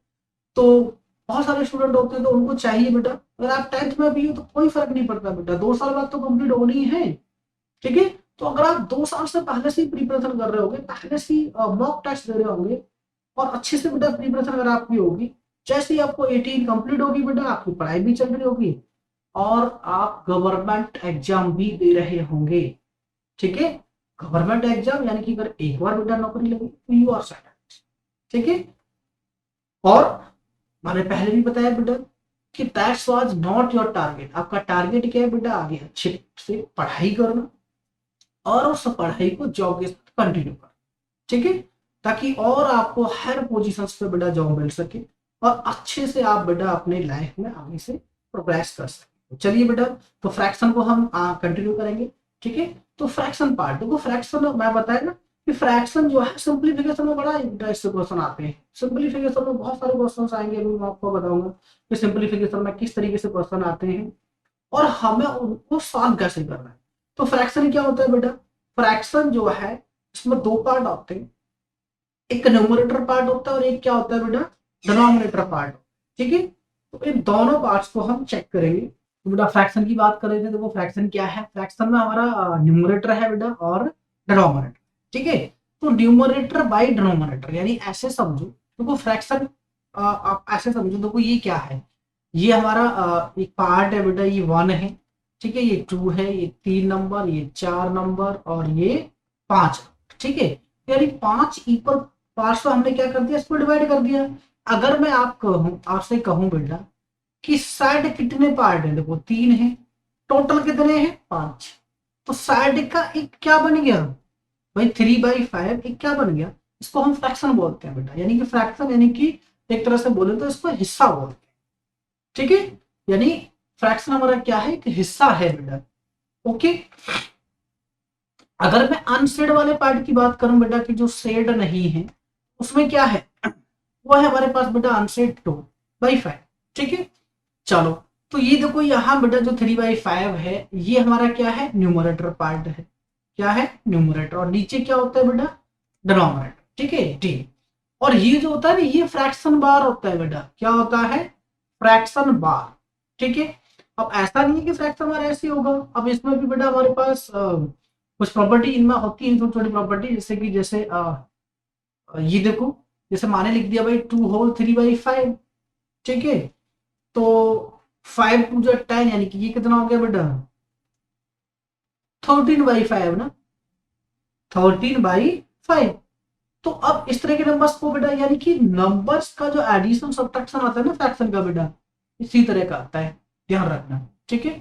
तो बहुत सारे स्टूडेंट होते हैं तो उनको चाहिए बेटा, अगर आप 10th में भी हो तो कोई फर्क नहीं पड़ता बेटा, 2 साल बाद तो कंप्लीट होनी है। ठीक है, तो अगर आप 2 साल से पहले से प्रिपरेशन कर रहे होंगे, पहले से मॉक टेस्ट दे रहे होंगे और अच्छे से बेटा प्रिपरेशन अगर आपकी होगी, जैसे ही आपको 18 कंप्लीट होगी बेटा आपकी पढ़ाई भी चल रही होगी और आप गवर्नमेंट एग्जाम भी दे रहे होंगे। ठीक है, गवर्नमेंट एग्जाम यानी कि अगर एक बार बेटा नौकरी लगी तो यू आर सेट। ठीक है, और मैंने पहले भी बताया बेटा कि that's was not your target. आपका टारगेट क्या है बेटा, आगे अच्छे से पढ़ाई करना और उस पढ़ाई को जॉब के साथ कंटिन्यू करना। ठीक है, ताकि और आपको हर पोजीशन पे बेटा जॉब मिल सके और अच्छे से आप बेटा अपने लाइफ में आगे से प्रोग्रेस कर सके। चलिए बेटा, तो फ्रैक्शन को हम कंटिन्यू करेंगे। ठीक है, तो फ्रैक्शन पार्ट देखो, फ्रैक्शन मैं बताया ना कि फ्रैक्शन जो है सिंप्लीफिकेशन में बड़ा इंटरेस्टिंग क्वेश्चन आते हैं। सिंप्लीफिकेशन में बहुत सारे क्वेश्चन आएंगे, अभी मैं आपको बताऊंगा कि सिंप्लीफिकेशन में किस तरीके से क्वेश्चन आते हैं और हमें उनको सॉल्व कैसे करना है। तो फ्रैक्शन क्या होता है बेटा, फ्रैक्शन जो है इसमें 2 पार्ट होते हैं, एक न्यूमरेटर पार्ट होता है और एक क्या होता है बेटा डिनोमिनेटर पार्ट। ठीक है, तो इन दोनों पार्ट्स को हम चेक करेंगे। तो बेटा फ्रैक्शन की बात कर रहे थे, तो वो फ्रैक्शन क्या है, फ्रैक्शन में हमारा न्यूमरेटर है बेटा और डिनोमिनेटर। ठीक है, तो न्यूमरेटर बाय डिनोमिनेटर यानी ऐसे समझो, तो वो फ्रैक्शन आप ऐसे समझो, देखो ये क्या है, ये हमारा एक पार्ट है बेटा, ये 1 है। ठीक है, ये 2 है, ये 3 नंबर, ये 4 नंबर और ये 5। ठीक है, यानी 5 इक्वल पार्ट्स को हमने क्या कर दिया, इसको डिवाइड कर दिया। अगर मैं आप कहूँ आपसे कहूँ बेटा कि साइड कितने पार्ट है, देखो 3 है, टोटल कितने हैं 5, तो साइड का एक क्या बन गया भाई 3/5, एक क्या बन गया, इसको हम फ्रैक्शन बोलते हैं बेटा, यानी कि फ्रैक्शन यानी कि एक तरह से बोले तो इसको हिस्सा बोलते हैं। ठीक है, यानी फ्रैक्शन हमारा क्या है, एक हिस्सा है बेटा। ओके, अगर मैं अनसेड वाले पार्ट की बात करूं बेटा कि जो सेड नहीं है, उसमें क्या है, वो है हमारे पास बेटा अनसेड 2/5। ठीक है, चलो, तो ये देखो यहाँ बेटा जो 3/5 है ये हमारा क्या है, न्यूमरेटर पार्ट है। क्या है, न्यूमरेटर, और नीचे क्या होता है बेटा डिनोमिनेटर। ठीक है, डी। और ये जो होता है ना ये फ्रैक्शन बार होता है बेटा, क्या होता है, फ्रैक्शन बार। ठीक है, अब ऐसा नहीं है कि फ्रैक्शन बार ऐसे होगा, अब इसमें भी बेटा हमारे पास कुछ प्रॉपर्टी इनमें होती है, छोटी छोटी प्रॉपर्टी, जैसे कि जैसे ये देखो, जैसे माने लिख दिया भाई 2 होल 3/5। ठीक है, तो 5 2 10 यानी कि ये कितना हो गया बेटा 13/5 ना, 13/5। तो अब इस तरह के नंबर्स को बेटा यानी कि नंबर्स का जो एडिशन सब्ट्रैक्शन आता है ना फ्रैक्शन का बेटा, इसी तरह का आता है, ध्यान रखना। ठीक है,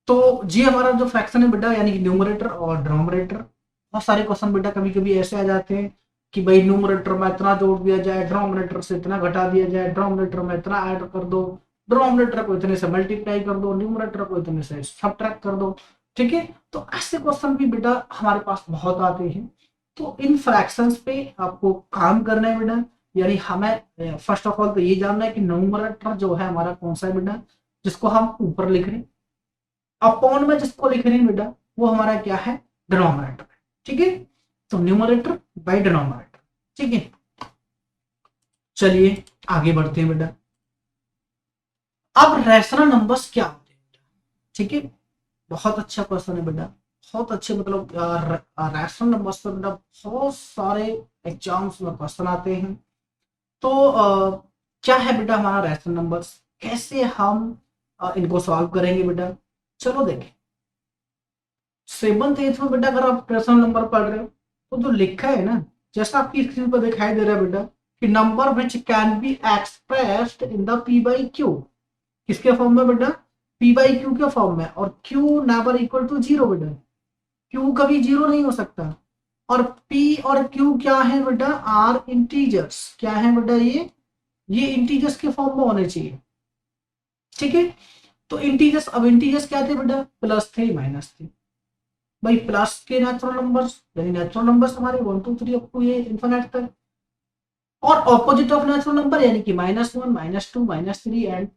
तो जी हमारा जो फ्रैक्शन है बेटा यानी कि न्यूमरेटर और डिनोमिनेटर, बहुत सारे क्वेश्चन बेटा कभी कभी ऐसे आ जाते हैं कि भाई न्यूमरेटर में इतना जोड़ दिया जाए, डिनोमिनेटर से इतना घटा दिया जाए, डिनोमिनेटर में इतना ऐड कर दो, डिनोमिनेटर को इतने से मल्टीप्लाई कर दो, न्यूमरेटर को इतने से सब्ट्रैक्ट कर दो। ठीक है, तो ऐसे क्वेश्चन भी बेटा हमारे पास बहुत आते हैं। तो इन फ्रैक्शंस पे आपको काम करना है बेटा, यानी हमें फर्स्ट ऑफ ऑल तो ये जानना है कि न्यूमरेटर जो है हमारा कौन सा है बेटा, जिसको हम ऊपर लिख रहे हैं, अपॉन में जिसको लिख रहे हैं बेटा वो हमारा क्या है, डिनोमिनेटर है। ठीक है, तो न्यूमरेटर बाय डिनोमिनेटर। ठीक है, चलिए आगे बढ़ते हैं बेटा। अब रैशनल नंबर्स क्या होते हैं बेटा? ठीक है, बहुत अच्छा क्वेश्चन है बेटा, बहुत अच्छे, मतलब रैशनल नंबर्स पर बेटा बहुत सारे एग्जाम्स में क्वेश्चन आते हैं। तो क्या है बेटा हमारा रैशनल नंबर्स, कैसे हम इनको सॉल्व करेंगे बेटा, चलो देखें। सेवंथ एथ में बेटा अगर आप रैशनल नंबर पढ़ रहे हो तो जो लिखा है ना, जैसा आपकी स्क्रीन पर दिखाई दे रहा है बेटा कि number which can be expressed in the p by q, किसके फॉर्म में बेटा, पी बाई क्यू के फॉर्म में, और q never equal to zero बेटा, क्यू कभी जीरो नहीं हो सकता। और पी और क्यू क्या है बेटा, आर इंटीजर्स, क्या है बेटा ये इंटीजर्स के फॉर्म में होने चाहिए। ठीक है, तो इंटीजर्स, अब इंटीजर्स क्या थे बेटा, प्लस थे माइनस थे, भाई प्लस के नेचुरल नंबर्स, यानी नेचुरल नंबर्स हमारे 1 2 3 अप टू ये इन्फिनिट तक, और ऑपोजिट ऑफ नेचुरल नंबर यानी कि -1 -2 -3 एंड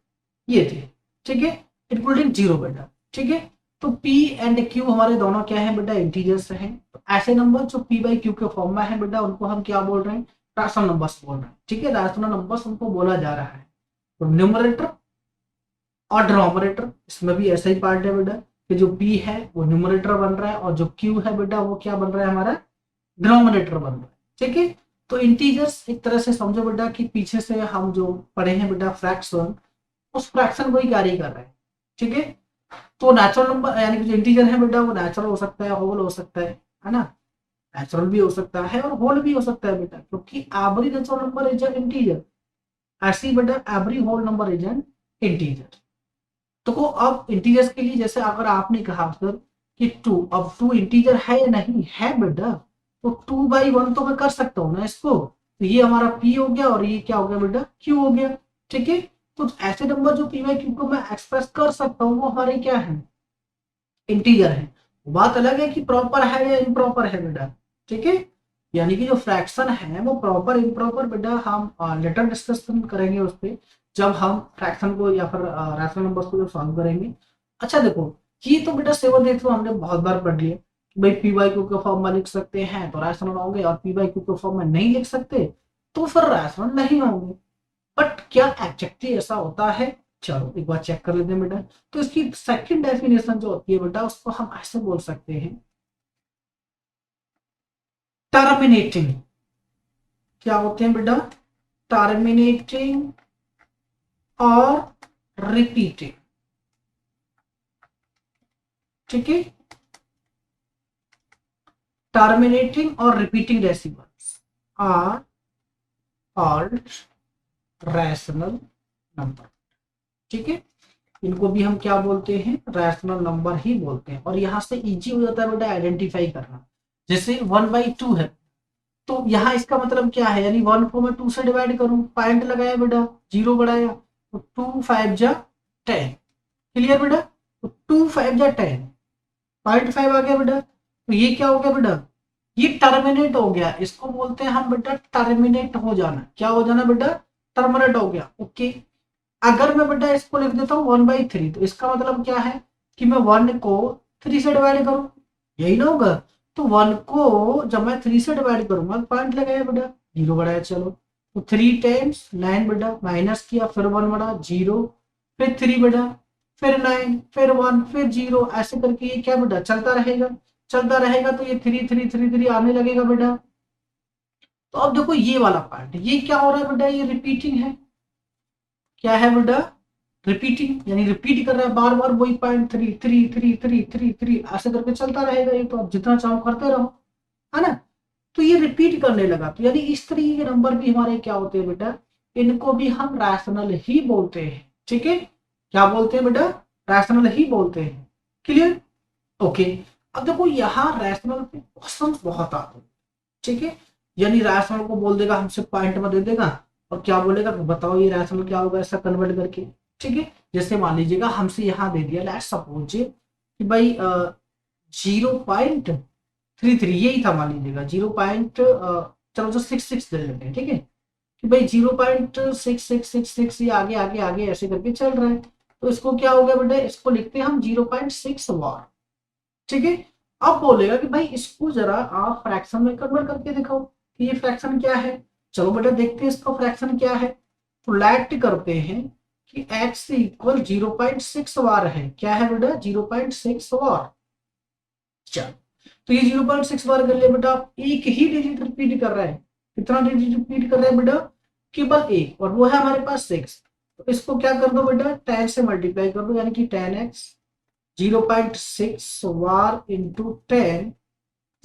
ये थे। ठीक है, इंक्लूडिंग जीरो बेटा। ठीक है, तो P एंड Q हमारे दोनों क्या है बेटा, इंटीजर्स हैं। तो ऐसे नंबर जो P बाई Q के फॉर्म में है बेटा उनको हम क्या बोल रहे हैं, रैशनल नंबर्स बोल रहे हैं। ठीक है, रैशनल नंबर्स उनको बोला जा रहा है। तो न्यूमरेटर और डिनोमिनेटर इसमें भी ऐसा ही पार्ट है बेटा कि जो P है वो न्यूमरेटर बन रहा है और जो Q है बेटा वो क्या बन रहा है, हमारा डिनोमिनेटर बन रहा है। ठीक है, तो इंटीजर्स एक तरह से समझो बेटा कि पीछे से हम जो पढ़े हैं बेटा फ्रैक्शन, उस फ्रैक्शन को ही कैरी कर रहे हैं। ठीक है, तो नेचुरल नंबर यानी कि जो इंटीजर है बेटा वो नेचुरल हो सकता है, होल हो सकता है ना, नेचुरल भी हो सकता है और होल भी हो सकता है बेटा, क्योंकि every natural number is an integer, ऐसे ही बेटा every whole number is an integer. तो को अब इंटीजर्स के लिए जैसे अगर आपने कहा सर कि टू, अब टू इंटीजर है या नहीं है बेटा, तो 2/1 तो मैं कर सकता हूँ ना इसको, तो ये हमारा पी हो गया और ये क्या हो गया बेटा, क्यू हो गया। ठीक है, तो ऐसे नंबर जो पी बाई क्यू को मैं एक्सप्रेस कर सकता हूँ वो हमारे क्या है, इंटीजर है। बात अलग है कि प्रॉपर है या इम्प्रॉपर है बेटा। ठीक है, यानी कि जो फ्रैक्शन है वो प्रॉपर इम्प्रॉपर बेटा हम लेटर डिस्कशन करेंगे उस पर, जब हम फ्रैक्शन को या फिर रैशनल नंबर्स को जब सॉल्व करेंगे। अच्छा देखो, ये तो बेटा सेवन एथ में हमने बहुत बार पढ़ लिया, भाई पी बाई क्यू के फॉर्म में लिख सकते हैं तो रैशनल होंगे, और पी बाई क्यू के फॉर्म में नहीं लिख सकते तो फिर रैशनल नहीं होंगे। बट क्या एग्जैक्टली ऐसा होता है, चलो एक बार चेक कर लेते हैं बेटा। तो इसकी सेकंड डेफिनेशन जो होती है बेटा उसको हम ऐसे बोल सकते हैं, टर्मिनेटिंग। क्या होते हैं बेटा, टर्मिनेटिंग और रिपीटिंग। ठीक है, टर्मिनेटिंग और repeating decimals are called rational number. ठीक है, इनको भी हम क्या बोलते हैं, रैशनल नंबर ही बोलते हैं। और यहां से इजी हो जाता है बेटा आइडेंटिफाई करना। जैसे 1/2 है तो यहाँ इसका मतलब क्या है, यानी 1 को मैं 2 से डिवाइड करूं, पॉइंट लगाया बेटा, जीरो बढ़ाया, तो 2 5 जा 10, क्लियर बेटा, तो 2 5 जा 10, 0.5 आ गया बेटा। तो ये क्या हो गया बेटा, ये टर्मिनेट हो गया, इसको बोलते हैं हम बेटा टर्मिनेट हो जाना। क्या हो जाना बेटा, टर्मिनेट हो गया। ओके, अगर मैं बेटा इसको लिख देता हूँ 1/3, तो इसका मतलब क्या है कि मैं 1 को 3 से डिवाइड करूं, यही ना होगा। तो 1 को जब मैं 3 से डिवाइड करूंगा, पॉइंट लगाया बेटा, जीरो बढ़ाया, चलो तो 3 टाइम्स 9 बेटा, माइनस किया, फिर 1 बढ़ा, जीरो, फिर 3 बेटा, फिर 9, फिर 1, फिर जीरो, ऐसे करके ये क्या बेटा चलता रहेगा। चलता रहेगा तो ये 3 3 3 3 आने लगेगा बेटा। तो अब देखो ये वाला पार्ट, ये क्या हो रहा है बेटा, ये रिपीटिंग है। क्या है बेटा, रिपीटिंग, यानी रिपीट कर रहा है बार बार वही पॉइंट, 3 3 3 3 3 3 ऐसे करके चलता रहेगा। ये तो आप जितना चाहो करते रहो, है ना। तो ये रिपीट करने लगा, तो यानी इस तरीके के नंबर भी हमारे क्या होते हैं बेटा, इनको भी हम रैशनल ही बोलते हैं। ठीक है, क्या बोलते हैं बेटा, रैशनल ही बोलते हैं। Clear, okay. अब देखो यहाँ रैशनल पे क्वेश्चन बहुत आते हैं। ठीक है, यानी रैशनल को बोल देगा हमसे पॉइंट में दे देगा और क्या बोलेगा कि बताओ ये रैशनल क्या होगा ऐसा कन्वर्ट करके। ठीक है, जैसे मान लीजिएगा हमसे यहाँ दे दिया, लेट्स सपोज कि भाई 33 यही था मान लीजिएगा, 0 पॉइंट चलो जो 66 ले लेते हैं, ठीक है, कि भाई 0.6666 ये आगे आगे आगे ऐसे करके चल रहा है, तो इसको क्या हो गया बेटा, इसको लिखते हैं हम 0.6 वार, ठीक है। अब बोलेगा कि भाई इसको जरा आप फ्रैक्शन में कन्वर्ट करके दिखाओ कि ये फ्रैक्शन क्या है। चलो बेटा देखते हैं इसका फ्रैक्शन क्या है। तो लेट करते हैं कि x इक्वल 0.6 वार है। क्या है बेटा, 0.6 वार। चल, तो ये 0.6 बार कर लिया बेटा, आप एक ही डिजिट रिपीट कर रहे हैं। कितना डिजिट रिपीट कर रहे हैं बेटा, केवल एक, और वो है हमारे पास 6। तो इसको क्या कर दो बेटा, 10 से मल्टीप्लाई कर दो, यानी कि 10x 0.6 वार इंटू 10,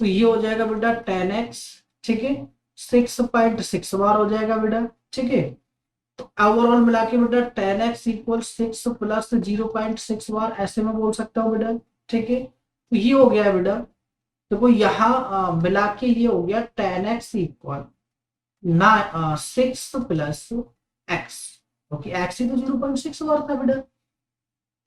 तो ये हो जाएगा बेटा 10x, ठीक है, 6.6 वार हो जाएगा बेटा, ठीक है। तो ओवरऑल मिला के बेटा 10x इक्वल 6 प्लस 0.6 वार, ऐसे में बोल सकता हूँ बेटा, ठीक है। तो ये हो गया बेटा, देखो यहाँ मिला के ये हो गया 10x इक्वल 6 प्लस एक्स, क्योंकि एक्स ही तो 0.6 वार था बेटा।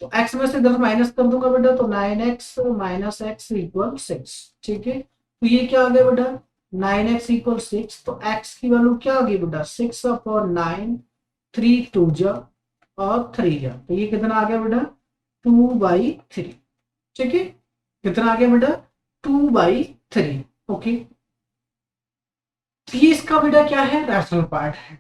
तो x में से 10 माइनस कर दूंगा बेटा, तो 9x माइनस एक्स इक्वल 6, ठीक है। तो ये क्या आ गया बेटा, 9x इक्वल 6, तो x की वैल्यू क्या आ गई बेटा, 6/9, 3 2 जा और 3 जा, तो ये कितना आ गया बेटा, 2/3, ठीक है। कितना आ गया बेटा, 2/3, ओके। तो ये इसका बेटा क्या है, रैशनल पार्ट है।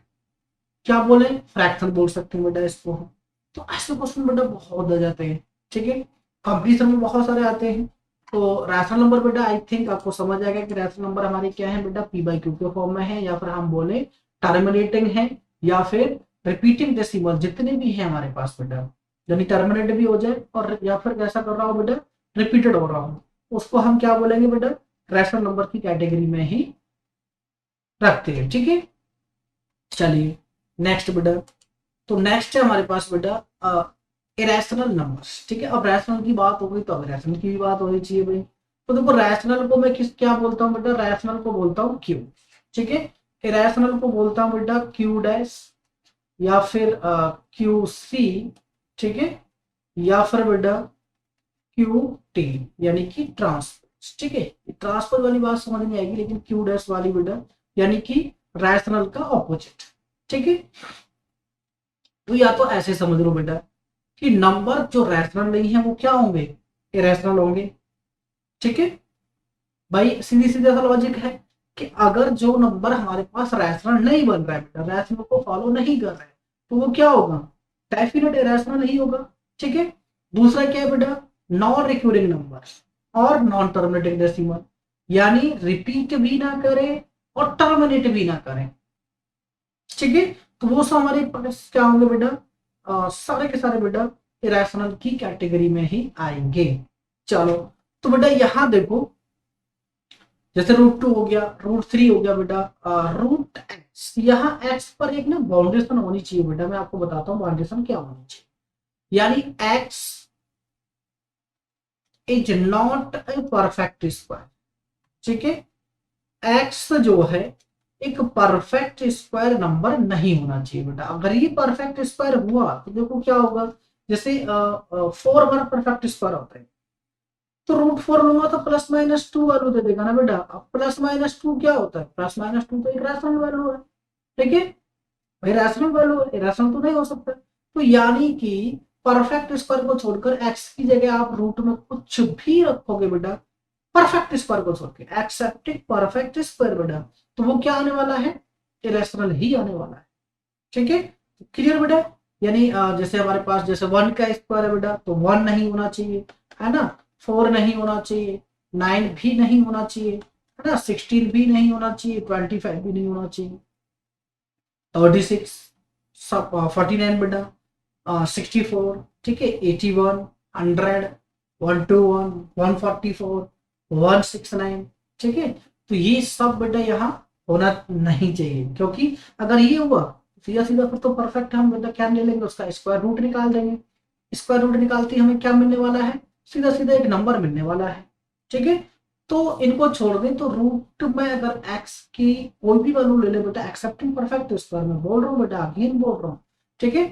क्या बोले, फ्रैक्शन बोल सकते हैं बेटा इसको हम। तो ऐसे क्वेश्चन बेटा बहुत आ जाते हैं, ठीक है, कंपटीशन में बहुत सारे आते हैं। तो रैशनल नंबर बेटा आई थिंक आपको समझ आएगा कि रैशनल नंबर हमारे क्या है बेटा, p/q के फॉर्म में है, या फिर हम बोले टर्मिनेटिंग है, या फिर रिपीटिंग डेसिमल, जितने भी है हमारे पास बेटा, यानी टर्मिनेट भी हो जाए और या फिर कैसा कर रहा हो बेटा, रिपीटेड हो रहा हो, उसको हम क्या बोलेंगे बेटा, रैशनल नंबर की कैटेगरी में ही रखते हैं, ठीक है। चलिए नेक्स्ट बेटा, तो नेक्स्ट है हमारे पास बेटा इरेशनल नंबर्स, ठीक है। अब रैशनल की बात हो गई तो अब इरेशनल की भी बात होनी चाहिए भाई। तो देखो रैशनल को मैं किस क्या बोलता हूँ बेटा, रैशनल को बोलता हूँ क्यू, ठीक है। इरेशनल को बोलता हूँ बेटा क्यू डैश, या फिर क्यू सी, ठीक है, या फिर बेटा क्यू टी, यानी कि ट्रांसपोज, ठीक है। ट्रांसपोज वाली बात समझ में आएगी, लेकिन क्यू डैश वाली बेटा यानी कि रैशनल का ऑपोजिट, ठीक है। तो या तो ऐसे समझ लो बेटा कि नंबर जो रैशनल नहीं है वो क्या होंगे, इरेशनल होंगे, ठीक है। भाई सीधी सीधा सा लॉजिक है कि अगर जो नंबर हमारे पास रैशनल नहीं बन रहा है बेटा, रैशनल को फॉलो नहीं कर रहा है, तो वो क्या होगा, डेफिनेट इरेशनल ही होगा, ठीक है। दूसरा क्या है बेटा, नॉन रिक्यूरिंग नंबर और नॉन टर्मिनेटिंग डेसिमल, यानी रिपीट भी ना करें और टर्मिनेट भी ना करें, ठीक है। तो वो सब हमारे पास क्या होंगे बेटा, सारे के सारे बेटा इरेशनल की कैटेगरी में ही आएंगे। चलो, तो बेटा यहां देखो, जैसे √2 हो गया, √3 हो गया बेटा, रूट एक्स, यहाँ एक्स पर एक ना बाउंडेशन होनी चाहिए बेटा, मैं आपको बताता हूँ बाउंडेशन क्या होनी चाहिए। यानी x is not a perfect square, ठीक है। एक्स जो है एक परफेक्ट स्क्वायर नंबर नहीं होना चाहिए बेटा। अगर ये परफेक्ट स्क्वायर हुआ तो देखो क्या होगा, जैसे 4 हमारा परफेक्ट स्क्वायर होता है, तो √4 में हुआ तो +-2 वैल्यू दे देगा ना बेटा। अब +-2 क्या होता है, +-2 तो एक रैशनल वैल्यू है, ठीक है भाई, रैशनल वैल्यू है, रैशनल तो नहीं हो सकता। तो यानी कि परफेक्ट स्क्वायर को छोड़कर एक्स की जगह आप रूट में कुछ भी रखोगे बेटा, परफेक्ट स्क्वायर को छोड़ के, एक्सेप्टिंग परफेक्ट स्क्वायर बेटा, तो वो क्या आने वाला है, इरेशनल ही आने वाला है, ठीक है। क्लियर बेटा, यानी जैसे हमारे पास जैसे 1 का स्क्वायर है बेटा, तो 1 नहीं होना चाहिए, है ना, 4 नहीं होना चाहिए, 9 भी नहीं होना चाहिए, है ना, 16 भी नहीं होना चाहिए, 25 भी नहीं होना चाहिए, 36 सब 49 बेटा, 64, ठीक है, 81, 100, 121, 144, 169, ठीक है। तो ये सब बेटा यहाँ होना नहीं चाहिए, क्योंकि अगर ये हुआ सीधा सीधा फिर तो परफेक्ट हम बेटा क्या ले लेंगे, उसका स्क्वायर रूट निकाल देंगे। स्क्वायर रूट निकालते ही हमें क्या मिलने वाला है, सीधा सीधा एक नंबर मिलने वाला है, ठीक है। तो इनको छोड़ दें, तो रूट में अगर एक्स की कोई भी वैल्यू ले ले बेटा, एक्सेप्टिंग परफेक्ट स्क्वायर में बोल रहा हूँ बेटा, अगेन बोल रहा हूँ, ठीक है।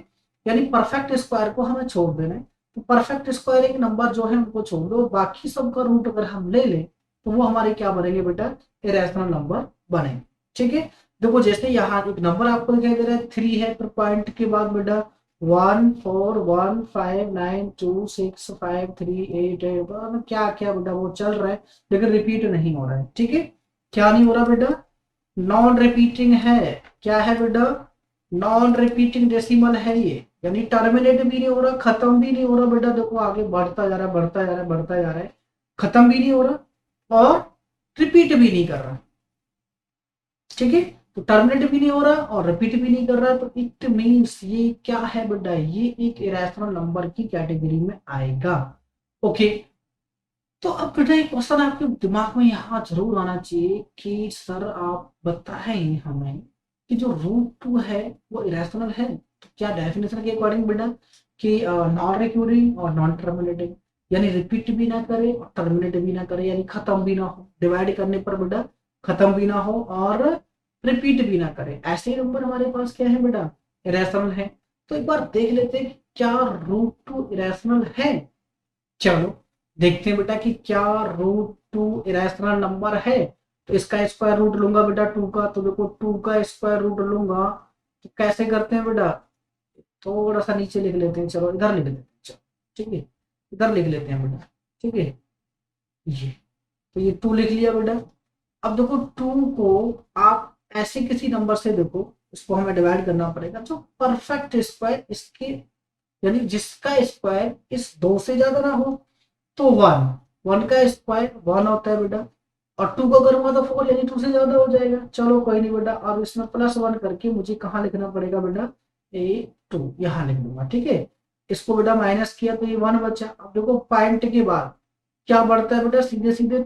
यानी परफेक्ट स्क्वायर को हमें छोड़ देना है, तो परफेक्ट स्क्वायर एक नंबर जो है उनको छोड़ दो, बाकी सबका रूट अगर हम ले लें तो वो हमारे क्या बनेंगे बेटा, इरेशनल नंबर बनेंगे। ठीक है, देखो जैसे यहाँ एक नंबर आपको दिखाई दे रहा है 3 है, पर पॉइंट के बाद बेटा 1 4 1 5 9 2 6 5 3 8 8 क्या क्या बेटा वो चल रहा है, लेकिन रिपीट नहीं हो रहा है। ठीक है, क्या नहीं हो रहा बेटा, नॉन रिपीटिंग है। क्या है बेटा, नॉन रिपीटिंग डेसिमल है ये, यानी टर्मिनेट भी नहीं हो रहा, खत्म भी नहीं हो रहा बेटा। देखो आगे बढ़ता जा रहा है, बढ़ता जा रहा है, बढ़ता जा रहा है, खत्म भी नहीं हो रहा और रिपीट भी नहीं कर रहा। ठीक है, तो टर्मिनेट भी नहीं हो रहा और रिपीट भी नहीं कर रहा, तो इट मींस ये क्या है बेटा, ये एक इरेशनल नंबर की कैटेगरी में आएगा। ओके, तो अब बेटा एक क्वेश्चन आपके दिमाग में यहाँ जरूर आना चाहिए कि सर आप बताएं हमें कि जो रूट 2 है वो इरेशनल है, तो क्या डेफिनेशन के अकॉर्डिंग बेटा कि नॉन रिक्यूरिंग और नॉन टर्मिनेटिंग, यानी रिपीट भी ना करे और टर्मिनेट भी ना करे, यानी खत्म भी ना हो, डिवाइड करने पर बेटा खत्म भी ना हो और रिपीट भी ना करे, ऐसे नंबर हमारे पास क्या है बेटा, इरेशनल है। तो एक बार देख लेते हैं क्या रूट 2 इरेशनल है। चलो देखते हैं बेटा कि क्या रूट 2 इरेशनल नंबर है। तो इसका स्क्वायर रूट लूंगा बेटा 2 का, तो देखो 2 का स्क्वायर रूट लूंगा तो कैसे करते हैं बेटा, थोड़ा सा नीचे लिख लेते हैं, चलो इधर लिख लेते हैं, चलो ठीक है, इधर लिख लेते हैं बेटा। ठीक है, ये तो ये 2 लिख लिया बेटा। अब देखो 2 को आप ऐसे किसी नंबर से देखो, इसको हमें डिवाइड करना पड़ेगा जो परफेक्ट स्क्वायर इसके, यानी जिसका स्क्वायर इस 2 से ज्यादा ना हो, तो 1 का स्क्वायर 1 होता है बेटा, और 2 को करूंगा तो 4, यानी 2 से ज्यादा हो जाएगा। चलो कोई नहीं बेटा, अब इसमें +1 करके मुझे कहाँ लिखना पड़ेगा बेटा, A2 यहाँ लिख दूंगा। ठीक है, इसको बेटा माइनस किया तो ये 1 बचा। अब देखो पॉइंट के बाद क्या बढ़ता है बेटा, सीधे सीधे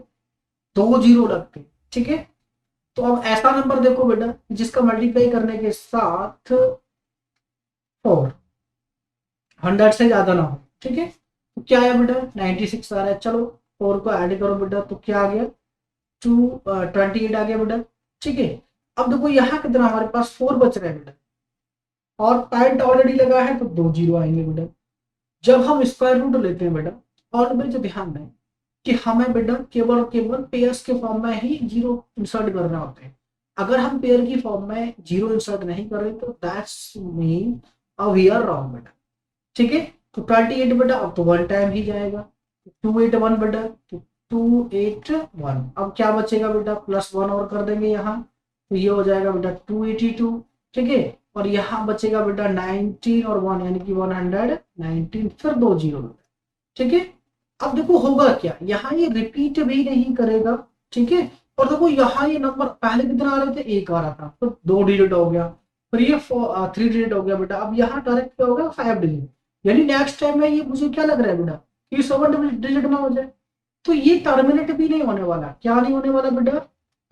2 जीरो लगते हैं। ठीक है, तो अब ऐसा नंबर देखो बेटा जिसका मल्टीप्लाई करने के साथ 4 100 से ज्यादा ना हो। ठीक है, तो क्या है बेटा 96 आ रहा है। चलो 4 को ऐड करो बेटा, तो क्या आ गया 28 आ गया बेटा। ठीक है, अब देखो यहाँ कितना हमारे पास 4 बच रहा है बेटा, और पॉइंट ऑलरेडी लगा है तो 2 जीरो आएंगे बेटा। जब हम स्क्वायर रूट लेते हैं बेटा, और बेटा ध्यान दें कि हमें बेटा केवल और केवल पेयर्स के फॉर्म में ही जीरो इंसर्ट करना होता है। अगर हम पेयर की फॉर्म में जीरो इंसर्ट नहीं कर रहे तो that's mean we are wrong बेटा। ठीक है, तो 28 बेटा अब तो 1 टाइम ही जाएगा, 281 बेटा, तो 281। अब क्या बचेगा बेटा, +1 और कर देंगे यहाँ, तो ये हो जाएगा बेटा 282। ठीक है, और यहाँ बचेगा बेटा 19 और 1 यानी कि 119, फिर 2 जीरो बेटा। ठीक है, अब देखो होगा क्या, यहाँ ये रिपीट भी नहीं करेगा। ठीक है, और देखो यहाँ ये नंबर पहले कितना आ रहे थे, 1 आ रहा था, तो 2 डिजिट हो गया, फिर ये 3 डिजिट हो गया बेटा। अब यहाँ डायरेक्ट क्या हो गया 5 डिजिट, यानी नेक्स्ट टाइम में ये मुझे क्या लग रहा है बेटा कि 7 डिजिट ना हो जाए। तो ये टर्मिनेट भी नहीं होने वाला, क्या नहीं होने वाला बेटा,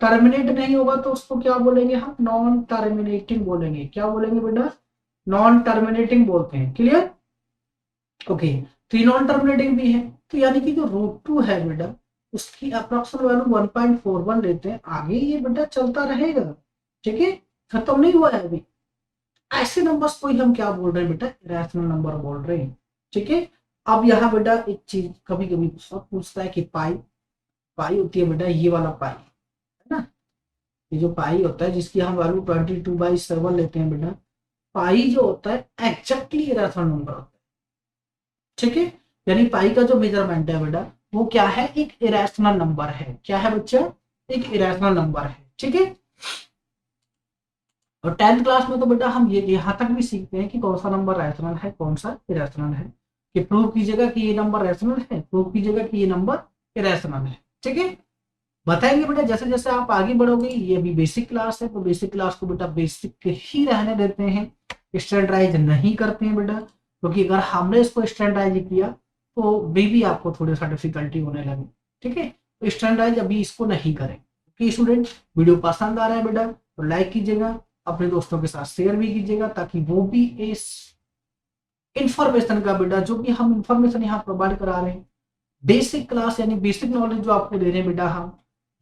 टर्मिनेट नहीं होगा, तो उसको क्या बोलेंगे हम, नॉन टर्मिनेटिंग बोलेंगे। क्या बोलेंगे बेटा, नॉन टर्मिनेटिंग बोलते हैं। क्लियर, ओके, तो ये नॉन टर्मिनेटिंग भी है। तो यानी कि जो रूट 2 है बेटा उसकी अप्रोक्सीमेट वैल्यू 1.41 लेते हैं, आगे ये बेटा चलता रहेगा। ठीक है, खत्म नहीं हुआ है अभी। ऐसे नंबर्स को ही हम क्या बोल रहे हैं बेटा, रैशनल नंबर बोल रहे हैं। ठीक है, अब यहाँ बेटा एक चीज कभी कभी बहुत पूछता है कि पाई, पाई होती है बेटा ये वाला पाई, है ना, ये जो पाई होता है जिसकी हम वैल्यू 22/7 लेते हैं बेटा, पाई जो होता है एग्जैक्टली रैशनल नंबर होता है। ठीक है, यानी पाई का जो मेजरमेंट है बेटा वो क्या है, एक इरेशनल नंबर है। क्या है बच्चा, एक इरेशनल नंबर है। ठीक है, और 10th क्लास में तो बेटा हम ये यहाँ तक भी सीखते हैं कि कौन सा नंबर रैशनल है कौन सा इरेशनल है, कि प्रूव कीजिएगा कि ये नंबर रैशनल है, प्रूव कीजिएगा कि ये नंबर इरेशनल है। ठीक है, बताएंगे बेटा जैसे जैसे आप आगे बढ़ोगे। ये अभी बेसिक क्लास है, तो बेसिक क्लास को बेटा बेसिक ही रहने देते हैं, स्टैंडर्डाइज नहीं करते हैं बेटा, क्योंकि अगर हमने इसको स्टैंडर्डाइज किया तो भी आपको थोड़ा सा डिफिकल्टी होने लगी। ठीक है, तो स्टैंडर्डाइज अभी इसको नहीं करें। कि स्टूडेंट वीडियो पसंद आ रहा है बेटा तो लाइक कीजिएगा, अपने दोस्तों के साथ शेयर भी कीजिएगा, ताकि वो भी इस इंफॉर्मेशन का बेटा जो भी हम इंफॉर्मेशन यहाँ प्रोवाइड करा रहे हैं, बेसिक क्लास यानी बेसिक नॉलेज जो आपको दे रहे हैं बेटा हम,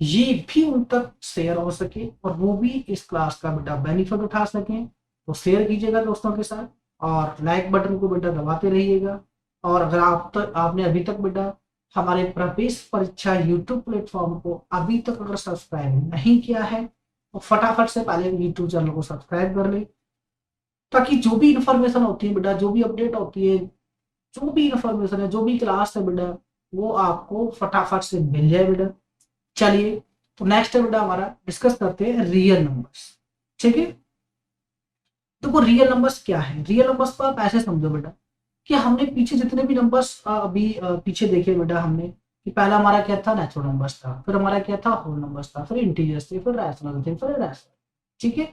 ये भी उन तक शेयर हो सके और वो भी इस क्लास का बेटा बेनिफिट उठा सकें। तो शेयर कीजिएगा दोस्तों के साथ और लाइक बटन को बेटा दबाते रहिएगा। और अगर आप तक आपने अभी तक बेटा हमारे प्रवेश परीक्षा यूट्यूब प्लेटफॉर्म को अभी तक अगर सब्सक्राइब नहीं किया है तो फटाफट से पहले यूट्यूब चैनल को सब्सक्राइब कर ले, ताकि जो भी इंफॉर्मेशन होती है बेटा, जो भी अपडेट होती है, जो भी इंफॉर्मेशन है, जो भी क्लास है बेटा, वो आपको फटाफट से मिल जाए बेटा। चलिए, तो नेक्स्ट है बेटा हमारा, डिस्कस करते हैं रियल नंबर्स। ठीक है, देखो रियल नंबर्स क्या है। रियल नंबर्स को आप ऐसे समझो बेटा कि हमने पीछे जितने भी नंबर्स अभी पीछे देखे बेटा हमने, कि पहला हमारा क्या था, नेचुरल नंबर्स था, फिर हमारा क्या था, होल नंबर्स था, फिर इंटीजर्स थे, फिर रैशनल थे, फिर रैशनल। ठीक है,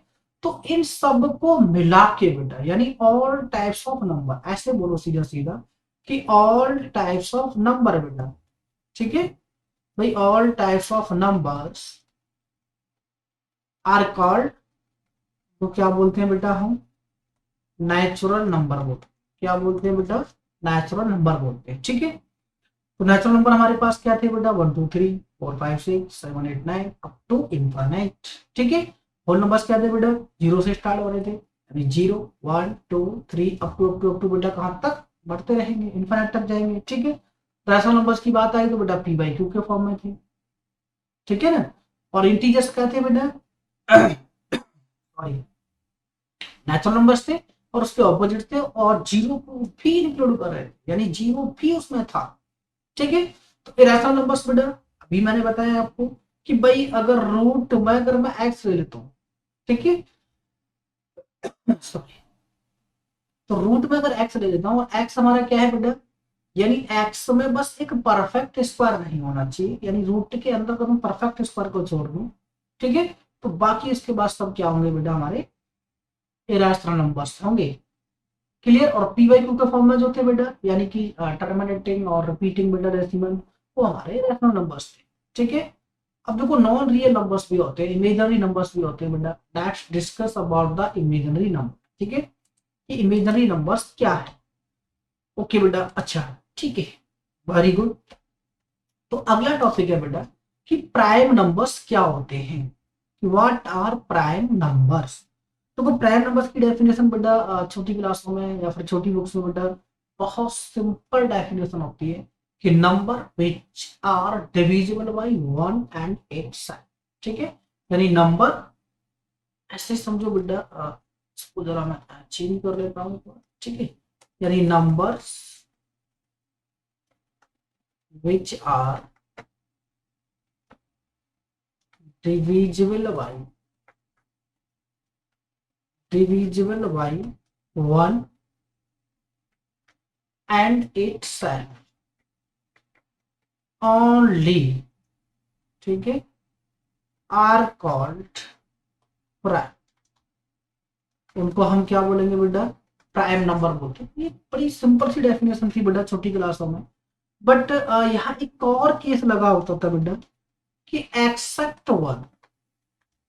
तो इन सब को मिला के बेटा, यानी ऑल टाइप्स ऑफ नंबर, ऐसे बोलो सीधा सीधा कि ऑल टाइप्स ऑफ नंबर बेटा। ठीक है भाई, all types of numbers are called, तो क्या बोलते हैं बेटा हम, नेचुरल नंबर बोलते हैं। क्या बोलते हैं बेटा, नेचुरल नंबर बोलते हैं। ठीक है, तो नेचुरल नंबर हमारे पास क्या थे बेटा, 1 2 3 4 5 6 7 8 9 अप टू इनफाइनाइट। ठीक है, होल नंबर्स क्या थे बेटा, जीरो से स्टार्ट हो रहे थे, यानी 0 1 2 3 अप टू बेटा कहाँ तक बढ़ते रहेंगे, इनफाइनाइट तक जाएंगे। ठीक है, रैशनल नंबर्स की बात आई तो बेटा पी बाई क्यू के फॉर्म में थे। ठीक है ना, और इंटीजर्स क्या थे बेटा, सॉरी, नेचुरल नंबर्स थे और उसके ऑपोजिट थे, और जीरो को भी इंक्लूड कर रहे थे, यानी जीरो भी उसमें था। ठीक है, तो इरेशनल नंबर्स बेटा, अभी मैंने बताया आपको कि भाई अगर रूट में अगर मैं एक्स ले लेता हूँ, ठीक है, सॉरी, तो रूट में अगर एक्स ले लेता हूँ, एक्स हमारा क्या है बेटा, यानी एक्स में बस एक परफेक्ट स्क्वायर नहीं होना चाहिए, यानी रूट के अंदर अगर मैं परफेक्ट स्क्वायर को छोड़ दूं, ठीक है, तो बाकी इसके बाद सब क्या होंगे बेटा, हमारे इरेशनल नंबर्स होंगे। क्लियर, और पी वाई क्यू के फॉर्म में जो थे बेटा, यानी कि टर्मिनेटिंग और रिपीटिंग बेटा डेसिमल, वो हमारे रैशनल नंबर्स थे। ठीक है, अब देखो नॉन रियल नंबर्स भी होते हैं, इमेजिनरी नंबर्स भी होते हैं बेटा। Let's discuss about the imaginary number. ठीक है, ये इमेजिनरी नंबर्स क्या है। ओके बेटा, अच्छा, ठीक है, वेरी गुड। तो अगला टॉपिक है बेटा कि प्राइम नंबर्स क्या होते हैं, व्हाट आर प्राइम नंबर्स। तो वो प्राइम नंबर्स की डेफिनेशन बेटा छोटी क्लासों में या फिर छोटी बुक्स में बेटा बहुत सिंपल डेफिनेशन होती है कि number which are divisible by 1 and 8 side. ठीक है, यानी नंबर ऐसे समझो बेटा, इसको जरा मैं चेंज कर लेता हूँ। ठीक है, यानी numbers which are divisible by 1 and 8 side only, ठीक है, आर कॉल्ड प्राइम। उनको हम क्या बोलेंगे बेटा, प्राइम नंबर बोलते हैं। ये बड़ी सिंपल सी डेफिनेशन थी बेटा छोटी क्लासों में, बट यहाँ एक और केस लगा होता था बेटा कि एक्सेप्ट वन,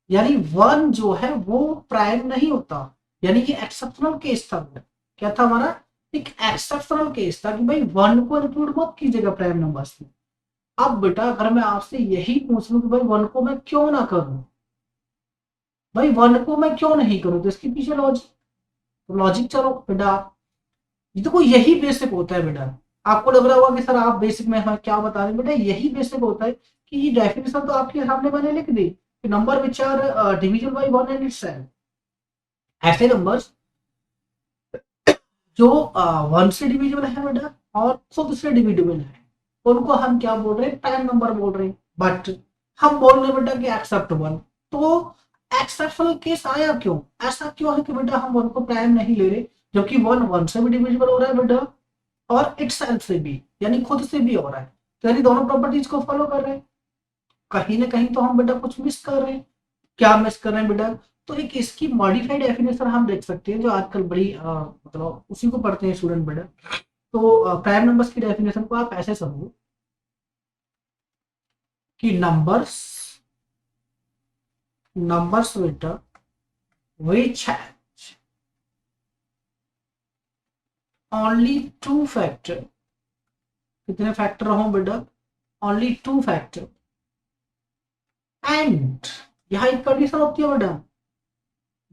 यानी वन जो है वो प्राइम नहीं होता, यानी कि एक्सेप्शनल केस था बेटा। क्या था हमारा, एक एक्सेप्शनल केस था कि भाई वन को इंक्लूड मत कीजिएगा प्राइम नंबर्स में। अब बेटा अगर मैं आपसे यही पूछ लूं कि भाई वन को मैं क्यों ना करूं, भाई वन को मैं क्यों नहीं करूं, तो इसके पीछे लॉजिक, तो लॉजिक चलो बेटा, ये तो कोई यही बेसिक होता है बेटा। आपको लग रहा होगा कि सर आप बेसिक में हमें क्या बता रहे हैं, बेटा यही बेसिक होता है कि ये डेफिनेशन तो आपके सामने मैंने लिख दी कि number which are divisible by 1 and 8 ऐसे नंबर्स जो वन से डिविजिबल है बेटा और खुद से डिविजिबल है, उनको हम क्या बोल रहे हैं, प्राइम नंबर बोल रहे हैं। बट हम बोल रहे हैं बेटा कि एक्सेप्ट वन, तो एक्सेप्शनल केस आया क्यों, ऐसा क्यों है कि बेटा हम वन को प्राइम नहीं ले रहे, जबकि वन वन से भी डिविजिबल हो रहा है बेटा और इटसेल्फ से भी, यानी खुद से भी हो रहा है, तो यानी दोनों प्रॉपर्टीज को फॉलो कर रहे हैं। कहीं ना कहीं तो हम बेटा कुछ मिस कर रहे हैं। क्या मिस कर रहे हैं बेटा, तो एक इसकी मॉडिफाइड डेफिनेशन हम देख सकते हैं जो आजकल बड़ी मतलब उसी को पढ़ते हैं स्टूडेंट बेटा। तो प्राइम नंबर्स की डेफिनेशन को आप ऐसे समझो कि नंबर्स नंबर्स बेटा which have only two factor, कितने फैक्टर हो बेटा, ओनली टू फैक्टर, एंड यहाँ एक कंडीशन होती है बेटा,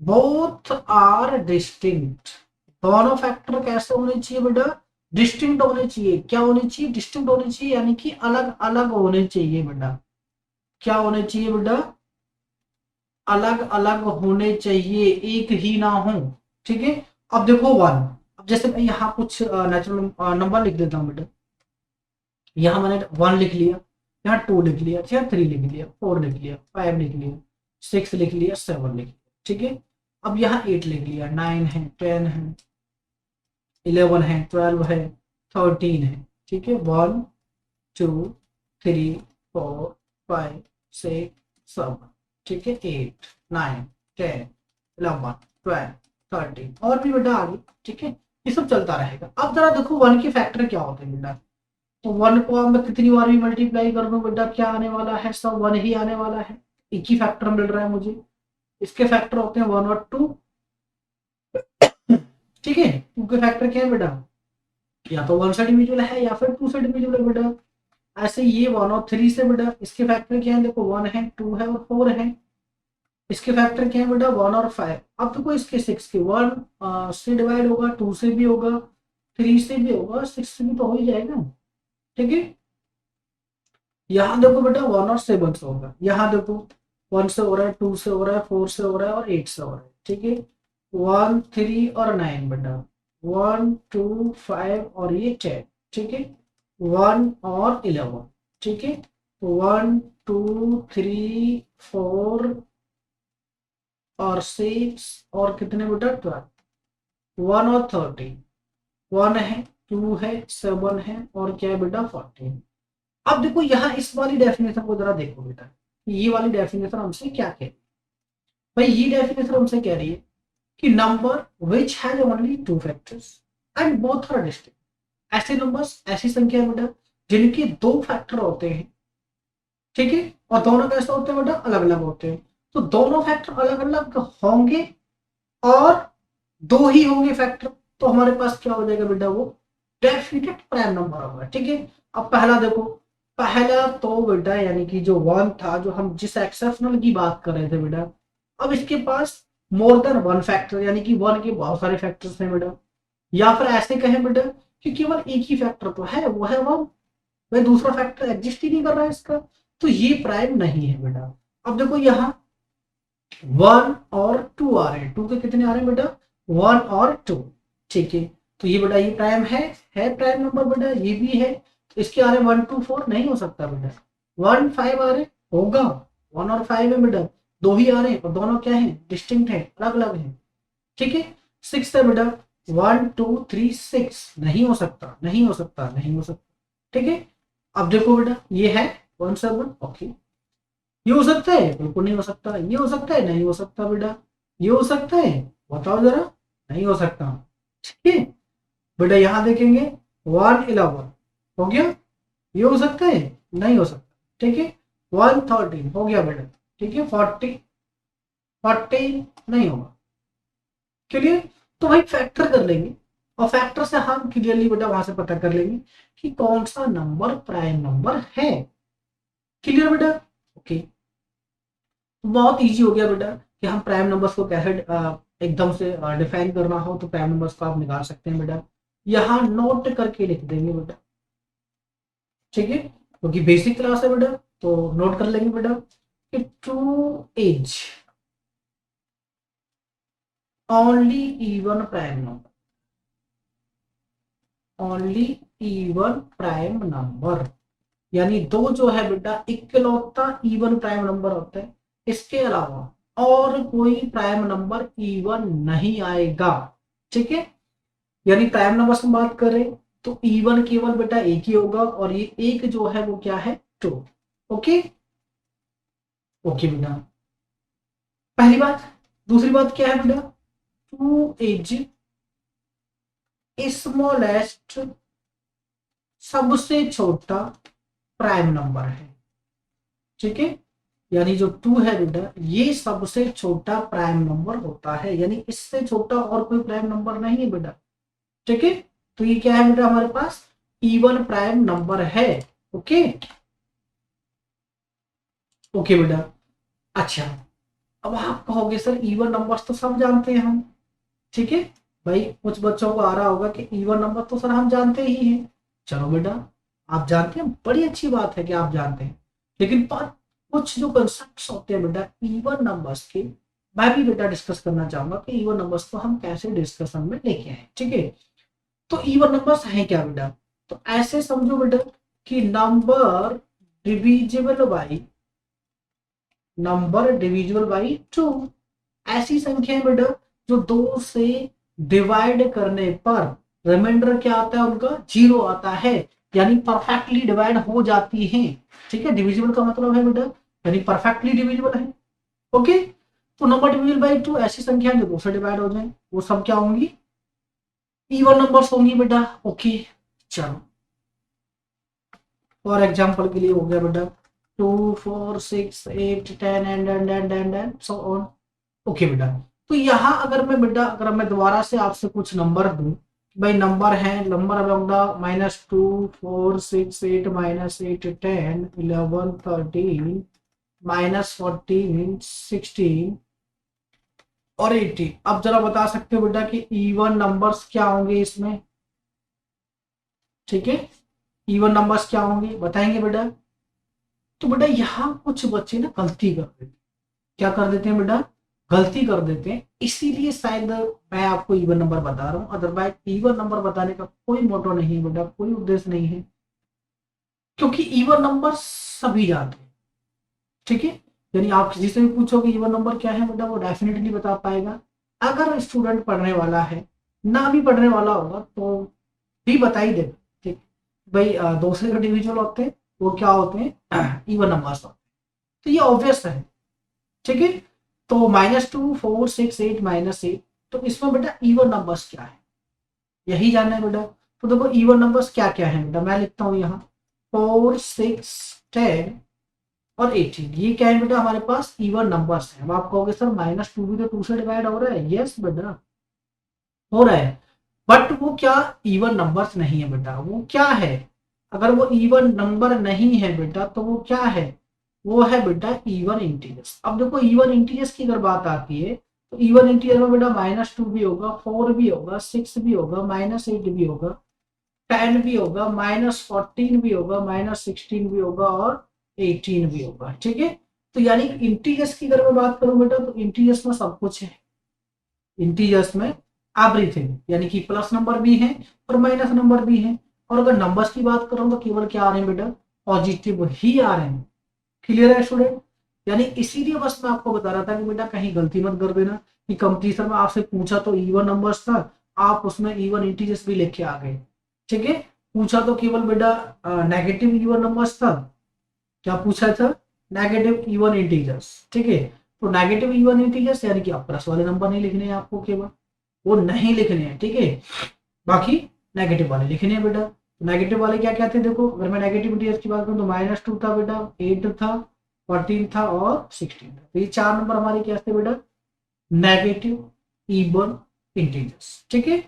बोथ आर डिस्टिंक्ट। दोनों फैक्टर कैसे होने चाहिए बेटा, डिस्टिंक्ट होने चाहिए। क्या होने चाहिए? डिस्टिंक्ट होने चाहिए, यानी कि अलग अलग होने चाहिए बेटा। क्या होने चाहिए बेटा? अलग अलग होने चाहिए, एक ही ना हो। ठीक है। अब देखो वन, अब जैसे मैं यहाँ कुछ नेचुरल नंबर लिख देता हूँ बेटा। यहाँ मैंने वन लिख लिया, यहाँ टू लिख लिया, यहाँ थ्री लिख लिया, फोर लिख लिया, फाइव लिख लिया, सिक्स लिख लिया, सेवन लिख लिया। ठीक है। अब यहाँ एट लिख लिया, नाइन है, टेन है, इलेवन है, ट्वेल्व है, थर्टीन है। ठीक है। One, two, three, four, five, six, seven. ठीक है। Eight, nine, ten, eleven, twelve, thirteen, और भी बेटा आगे। ठीक है। ये सब चलता रहेगा। अब जरा देखो वन के फैक्टर क्या होते हैं बेटा। तो वन को अब मैं कितनी बार भी मल्टीप्लाई कर दूं बेटा, क्या आने वाला है? सब वन ही आने वाला है। एक ही फैक्टर मिल रहा है मुझे। इसके फैक्टर होते हैं वन और टू। ठीक है। टू के फैक्टर क्या है बेटा? या तो वन से डिविजिबल है या फिर टू से डिविजिबल है बेटा। ऐसे ये वन और थ्री से बेटा इसके फैक्टर क्या है? देखो वन है, टू है और फोर है। इसके फैक्टर क्या है बेटा? वन और फाइव। अब देखो इसके सिक्स के वन से डिवाइड होगा, टू से भी होगा, थ्री से भी होगा, सिक्स से भी तो हो ही जाएगा। ठीक है। यहाँ देखो बेटा वन और सेवन से होगा। यहाँ देखो वन से हो रहा है, टू से हो रहा है, फोर से हो रहा है और एट से हो रहा है। ठीक है। वन, थ्री और नाइन बेटा, वन, टू, फाइव और ये टेन। ठीक है। वन और इलेवन। ठीक है। वन, टू, थ्री, फोर और सिक्स और कितने बेटा? ट्वेल्व। वन और थर्टीन। वन है, टू है, सेवन है और क्या है बेटा? 14। अब देखो यहाँ इस वाली डेफिनेशन को जरा देखो बेटा। ये वाली डेफिनेशन हमसे क्या कह रही है? भाई ये डेफिनेशन हमसे कह रही है कि number which has only two factors and both are distinct. ऐसे नंबर्स, ऐसी संख्या है बेटा जिनके दो फैक्टर होते हैं। ठीक है। और दोनों कैसे होते हैं बेटा? अलग अलग होते हैं। तो दोनों फैक्टर अलग अलग होंगे और दो ही होंगे फैक्टर, तो हमारे पास क्या हो जाएगा बेटा? वो डेफिनेट प्राइम नंबर होगा। ठीक है। अब पहला देखो, पहला तो बेटा यानी कि जो वन था, जो हम जिस एक्सेप्शनल की बात कर रहे थे बेटा, अब इसके पास मोर देन वन फैक्टर, यानी कि वन के बहुत सारे फैक्टर्स हैं बेटा। या फिर ऐसे कहें बेटा कि केवल एक ही फैक्टर तो है, वो है वन। भाई दूसरा फैक्टर एग्जिस्ट ही नहीं कर रहा है इसका, तो ये प्राइम नहीं है बेटा। अब देखो यहाँ वन और टू आ रहे हैं। टू के कितने आ रहे हैं बेटा? वन और टू। ठीक है। तो ये बेटा ये प्राइम है प्राइम नंबर बेटा, ये भी है। तो इसके आ रहे वन, टू, फोर नहीं हो सकता बेटा। वन, फाइव आ रहे होगा, वन और फाइव है बेटा, दो ही आ रहे हैं और दोनों क्या है? डिस्टिंक्ट है, अलग अलग है। ठीक है। सिक्स है बेटा, वन, टू, थ्री, सिक्स नहीं हो सकता, नहीं हो सकता, नहीं हो सकता। ठीक है। अब देखो बेटा ये है वन, सेवन। ओके, ये हो सकता है? बिल्कुल नहीं हो सकता। ये हो सकता है? नहीं हो सकता बेटा। ये हो सकता है? बताओ जरा। नहीं हो सकता। ठीक है। बेटा यहाँ देखेंगे वन, इलेवन हो गया। ये हो सकता है? नहीं हो सकता। ठीक है। वन, थर्टीन हो गया बेटा। ठीक है। फोर्टी, फोर्टी नहीं होगा। क्लियर? तो भाई फैक्टर कर लेंगे और फैक्टर से हम क्लियरली बेटा वहां से पता कर लेंगे कि कौन सा नंबर प्राइम नंबर है। क्लियर बेटा? ओके। बहुत इजी हो गया बेटा कि हम प्राइम नंबर्स को कैसे एकदम से डिफाइन करना हो तो प्राइम नंबर्स को आप निकाल सकते हैं बेटा। यहाँ नोट करके लिख देंगे बेटा। ठीक है। क्योंकि बेसिक क्लास है बेटा, तो नोट कर लेंगे बेटा कि two is only even prime number, only even prime number. यानी दो जो है बेटा इकलौता इवन प्राइम नंबर होता है, इसके अलावा और कोई प्राइम नंबर इवन नहीं आएगा। ठीक है। यानी प्राइम नंबर से बात करें तो इवन केवल बेटा एक ही होगा और ये एक जो है वो क्या है? टू। ओके। ओके बेटा, पहली बात। दूसरी बात क्या है बेटा? टू इज स्मॉलेस्ट, सबसे छोटा प्राइम नंबर है। ठीक है। यानी जो टू है बेटा ये सबसे छोटा प्राइम नंबर होता है, यानी इससे छोटा और कोई प्राइम नंबर नहीं है बेटा। ठीक है। तो ये क्या है बेटा? हमारे पास इवन प्राइम नंबर है। ओके। ओके बेटा। अच्छा, अब आप कहोगे सर इवन नंबर्स तो सब जानते हैं हम। ठीक है। भाई कुछ बच्चों को आ रहा होगा कि इवन नंबर तो सर हम जानते ही हैं। चलो बेटा, आप जानते हैं, बड़ी अच्छी बात है कि आप जानते हैं, लेकिन पर कुछ जो कंसेप्ट होते हैं बेटा इवन नंबर्स के, मैं भी बेटा डिस्कस करना चाहूंगा कि इवन नंबर्स को हम कैसे डिस्कशन में लेके आए। ठीक है, तो इवन नंबर्स हैं क्या बेटा? तो ऐसे समझो बेटा कि नंबर डिविजिबल बाई 2, ऐसी संख्या है बेटा जो 2 से डिवाइड करने पर रिमाइंडर क्या आता है उनका, 0 आता है, यानी परफेक्टली डिवाइड हो जाती है। ठीक है, डिविजिबल का मतलब है बेटा यानी परफेक्टली डिविजिबल है। ओके, तो नंबर डिविजिबल बाई 2 ऐसी संख्या जो 2 से डिवाइड हो जाए वो सब क्या होंगी, इवन नंबर्स होंगी बेटा। ओके, चलो फॉर एग्जाम्पल के लिए हो गया बेटा 2 4 6 8 10 एंड सो ऑन। ओके बेटा, तो यहाँ अगर मैं बेटा अगर मैं दोबारा से आपसे कुछ नंबर दूं, भाई नंबर है, नंबर अबाउट -2 4 6 8 -8 10 11 13 -14 16 और 18, अब जरा बता सकते हो बेटा कि इवन नंबर्स क्या होंगे इसमें? ठीक है, इवन नंबर्स क्या होंगे बताएंगे बेटा? तो बेटा यहाँ कुछ बच्चे ना गलती कर देते, क्या कर देते हैं बेटा, गलती कर देते हैं, इसीलिए शायद मैं आपको इवन नंबर बता रहा हूँ, अदरवाइज इवन नंबर बताने का कोई मोटो नहीं है बेटा, कोई उद्देश्य नहीं है, क्योंकि इवन नंबर सभी जानते हैं। ठीक है, यानी आप किसी से भी पूछोगे इवन नंबर क्या है बेटा, वो डेफिनेटली बता पाएगा। अगर स्टूडेंट पढ़ने वाला है, ना भी पढ़ने वाला होगा तो भी बता ही देगा। ठीक, भाई दूसरे जो डिविजुअल होते हैं वो क्या होते हैं, इवन नंबर्स होते हैं, तो ये ऑब्वियस है। ठीक है, तो -2 4 6 8 -8, तो इसमें बेटा इवन नंबर्स क्या है यही जानना है बेटा। तो देखो इवन नंबर्स क्या क्या है बेटा, मैं लिखता हूँ यहाँ 4 6 10 और 18, ये क्या है बेटा हमारे पास इवन नंबर्स है। अब आप कहोगे सर -2 भी तो 2 से डिवाइड हो रहा है, यस बेटा हो रहा है, बट वो क्या इवन नंबर्स नहीं है बेटा, वो क्या है, अगर वो इवन नंबर नहीं है बेटा तो वो क्या है, वो है बेटा इवन इंटीजर्स। अब देखो इवन इंटीजर्स की अगर बात आती है तो इवन इंटीजर में बेटा -2 भी होगा, 4 भी होगा, 6 भी होगा, -8 भी होगा, 10 भी होगा, -14 भी होगा, -16 भी होगा और 18 भी होगा। ठीक है, तो यानी इंटीजर्स की अगर मैं बात करूं बेटा तो इंटीजर्स में सब कुछ है, इंटीजर्स में एवरीथिंग, यानी कि प्लस नंबर भी है और माइनस नंबर भी है। और अगर नंबर्स की बात करूं तो केवल क्या आ रहे हैं बेटा, पॉजिटिव ही आ रहे हैं। क्लियर है स्टूडेंट? यानी इसीलिए बस मैं आपको बता रहा था कि बेटा कहीं गलती मत कर देना कि कंपटीशन में आपसे पूछा तो इवन नंबर्स था, आप उसमें इवन इंटीजर्स भी लेके आ गए। ठीक है, पूछा तो केवल बेटा नेगेटिव इवन नंबर्स था, क्या पूछा था, नेगेटिव इवन इंटीजर्स। ठीक है, तो नेगेटिव इवन इंटीजर्स यानी कि आप प्लस वाले नंबर नहीं लिखने हैं आपको, केवल वो नहीं लिखने हैं। ठीक है, बाकी नेगेटिव वाले लिखने हैं बेटा। नेगेटिव वाले क्या क्या थे देखो, अगर मैं नेगेटिव इंटीजर्स की बात करूं तो -2 था बेटा, 8 था, 14 था और 16 था, तो ये 4 नंबर हमारे क्या थे बेटा, नेगेटिव इवन इंटीजर्स। ठीक है,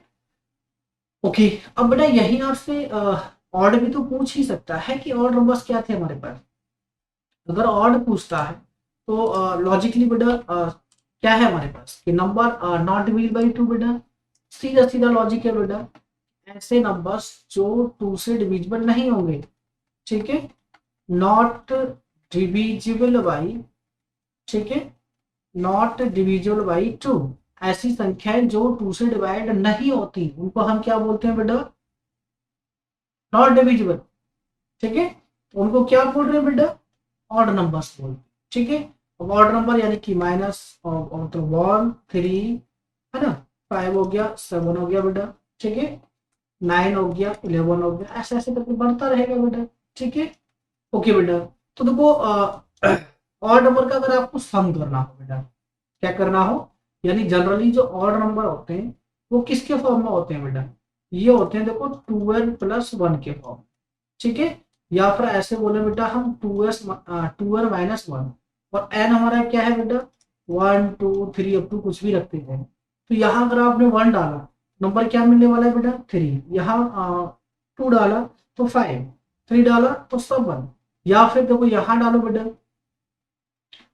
ओके। अब बेटा यही आपसे ऑड भी तो पूछ ही सकता है कि ऑड नंबर्स क्या थे हमारे पास। अगर ऑड पूछता है तो लॉजिकली बेटा क्या है हमारे पास कि नंबर नॉट डिविजिबल बाई 2 बेटा, सीधा सीधा लॉजिक है बेटा, ऐसे नंबर्स जो 2 से डिविजिबल नहीं होंगे। ठीक है, नॉट डिविजिबल बाई, ठीक है, नॉट डिविजिबल बाई 2, ऐसी संख्याएं जो 2 से डिवाइड नहीं होती उनको हम क्या बोलते हैं बेटा, नॉट डिविजिबल। ठीक है, तो उनको क्या बोल रहे हैं बेटा, ऑड नंबर्स बोलते हैं। ठीक है, अब ऑड नंबर यानी कि माइनस तो 1 3 है ना, 5 हो गया, 7 हो गया बेटा। ठीक है, 9 हो गया, 11 हो गया, ऐसे ऐसे करके बढ़ता रहेगा बेटा। ठीक है, ओके बेटा। तो देखो ऑड नंबर का अगर आपको सम करना हो बेटा, क्या करना हो, यानी जनरली जो ऑड नंबर होते हैं वो किसके फॉर्म में होते हैं बेटा, ये होते हैं देखो 2n+1 के फॉर्म। ठीक है, या फिर ऐसे बोले बेटा हम 2n-1, और n हमारा क्या है बेटा 1 2 3 अप टू कुछ भी रखते हैं। तो यहाँ अगर आपने 1 डाला, नंबर क्या मिलने वाला है बेटा 3, यहाँ 2 डाला तो 5, 3 डाला तो 7, या फिर देखो यहाँ डालो बेटा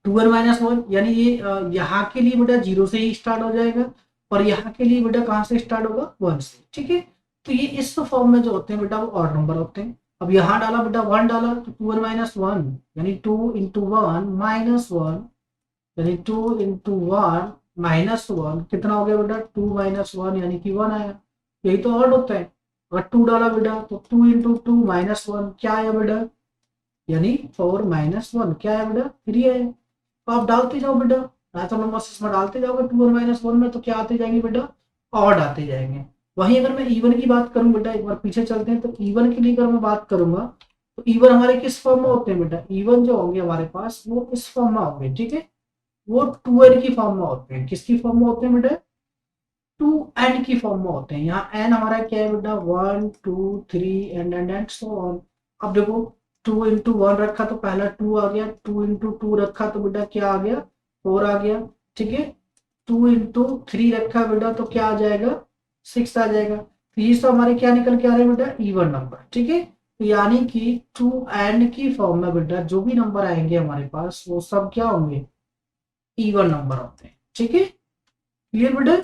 2n-1, यानी ये यहाँ के लिए बेटा 0 से ही स्टार्ट हो जाएगा, और यहाँ के लिए बेटा कहाँ से स्टार्ट होगा, 1 से, ठीक है। तो ये इस फॉर्म में जो होते हैं बेटा वो ऑड नंबर होते हैं। अब यहाँ डाला बेटा 1 डाला तो 2n माइनस 1 यानी 2 इंटू 1 माइनस 1 यानी 2 इंटू 1 माइनस 1 कितना हो गया बेटा, 2 माइनस 1 यानी कि 1 आया। यही तो ऑड होता है। अगर 2 डाला बेटा तो 2 इंटू 2 माइनस 1 क्या आया बेटा, यानी 4 माइनस 1 क्या है बेटा, 3 है। तो आप डालते जाओ बेटा, नेचुरल नंबर में डालते जाओगे 2 और माइनस 1 में, तो क्या आते जाएंगे बेटा, ऑड आते जाएंगे। वहीं अगर मैं इवन की बात करूं बेटा, एक बार पीछे चलते हैं, तो इवन के लिए अगर मैं बात करूंगा तो इवन हमारे किस फॉर्म में होते हैं बेटा, इवन जो होंगे हमारे पास वो इस फॉर्म में होंगे, ठीक है। वो 2n की फॉर्म में होते हैं। किसकी फॉर्म में होते हैं बेटा, 2n की फॉर्म में होते हैं। यहाँ n हमारा क्या है बेटा, 1 2 3 एंड सो ऑन। अब देखो 2 इंटू 1 रखा तो पहला 2 आ गया, 2 इंटू 2 रखा तो बेटा क्या आ गया, 4 आ गया, ठीक है। 2 इंटू 3 रखा बेटा तो क्या आ जाएगा, 6 आ जाएगा। तो ये सब हमारे क्या निकल के आ रहे हैं बेटा, इवन नंबर, ठीक है। तो यानी कि 2n की फॉर्म में बेटा जो भी नंबर आएंगे हमारे पास वो सब क्या होंगे, इवन नंबर होते हैं, ठीक है। क्लियर बेटा,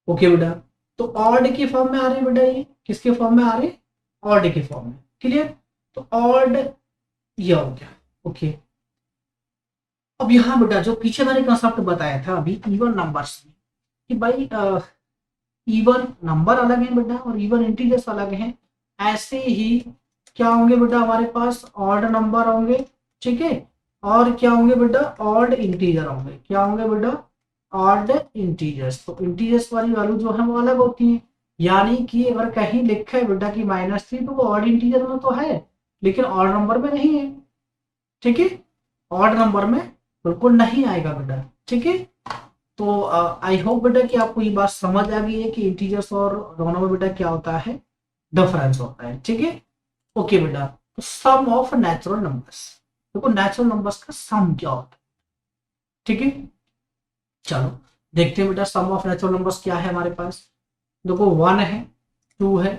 ओके बेटा। तो ऑड के फॉर्म में आ रहे हैं बेटा, ये किसके फॉर्म में आ रहे हैं, ऑड के फॉर्म में, क्लियर। तो ऑड ये हो गया, ओके। अब यहाँ बेटा जो पीछे मैंने कंसेप्ट बताया था अभी इवन नंबर्स में, कि भाई इवन नंबर अलग है बेटा और इवन इंटीजर्स अलग हैं, ऐसे ही क्या होंगे बेटा हमारे पास, ऑड नंबर होंगे, ठीक है। और क्या होंगे बेटा, ऑड इंटीजर होंगे। क्या होंगे बेटा, ऑड इंटीजर्स। तो इंटीजर्स वाली वैल्यू जो है वो अलग होती है। यानी कि अगर कहीं लिखा है बेटा कि -3 तो वो ऑड इंटीजर में तो है लेकिन ऑड नंबर में नहीं है, ठीक है। ऑड नंबर में बिल्कुल नहीं आएगा बेटा, ठीक है। तो आई होप बेटा कि आपको ये बात समझ आ गई है कि इंटीजर्स और दोनों में बेटा क्या होता है, डिफरेंस होता है, ठीक है। ओके बेटा, तो सम ऑफ नेचुरल नंबर्स, देखो नेचुरल नंबर्स का सम क्या होता है, ठीक है। चलो देखते हैं बेटा सम ऑफ नेचुरल नंबर्स क्या है हमारे पास। देखो 1 है, 2 है,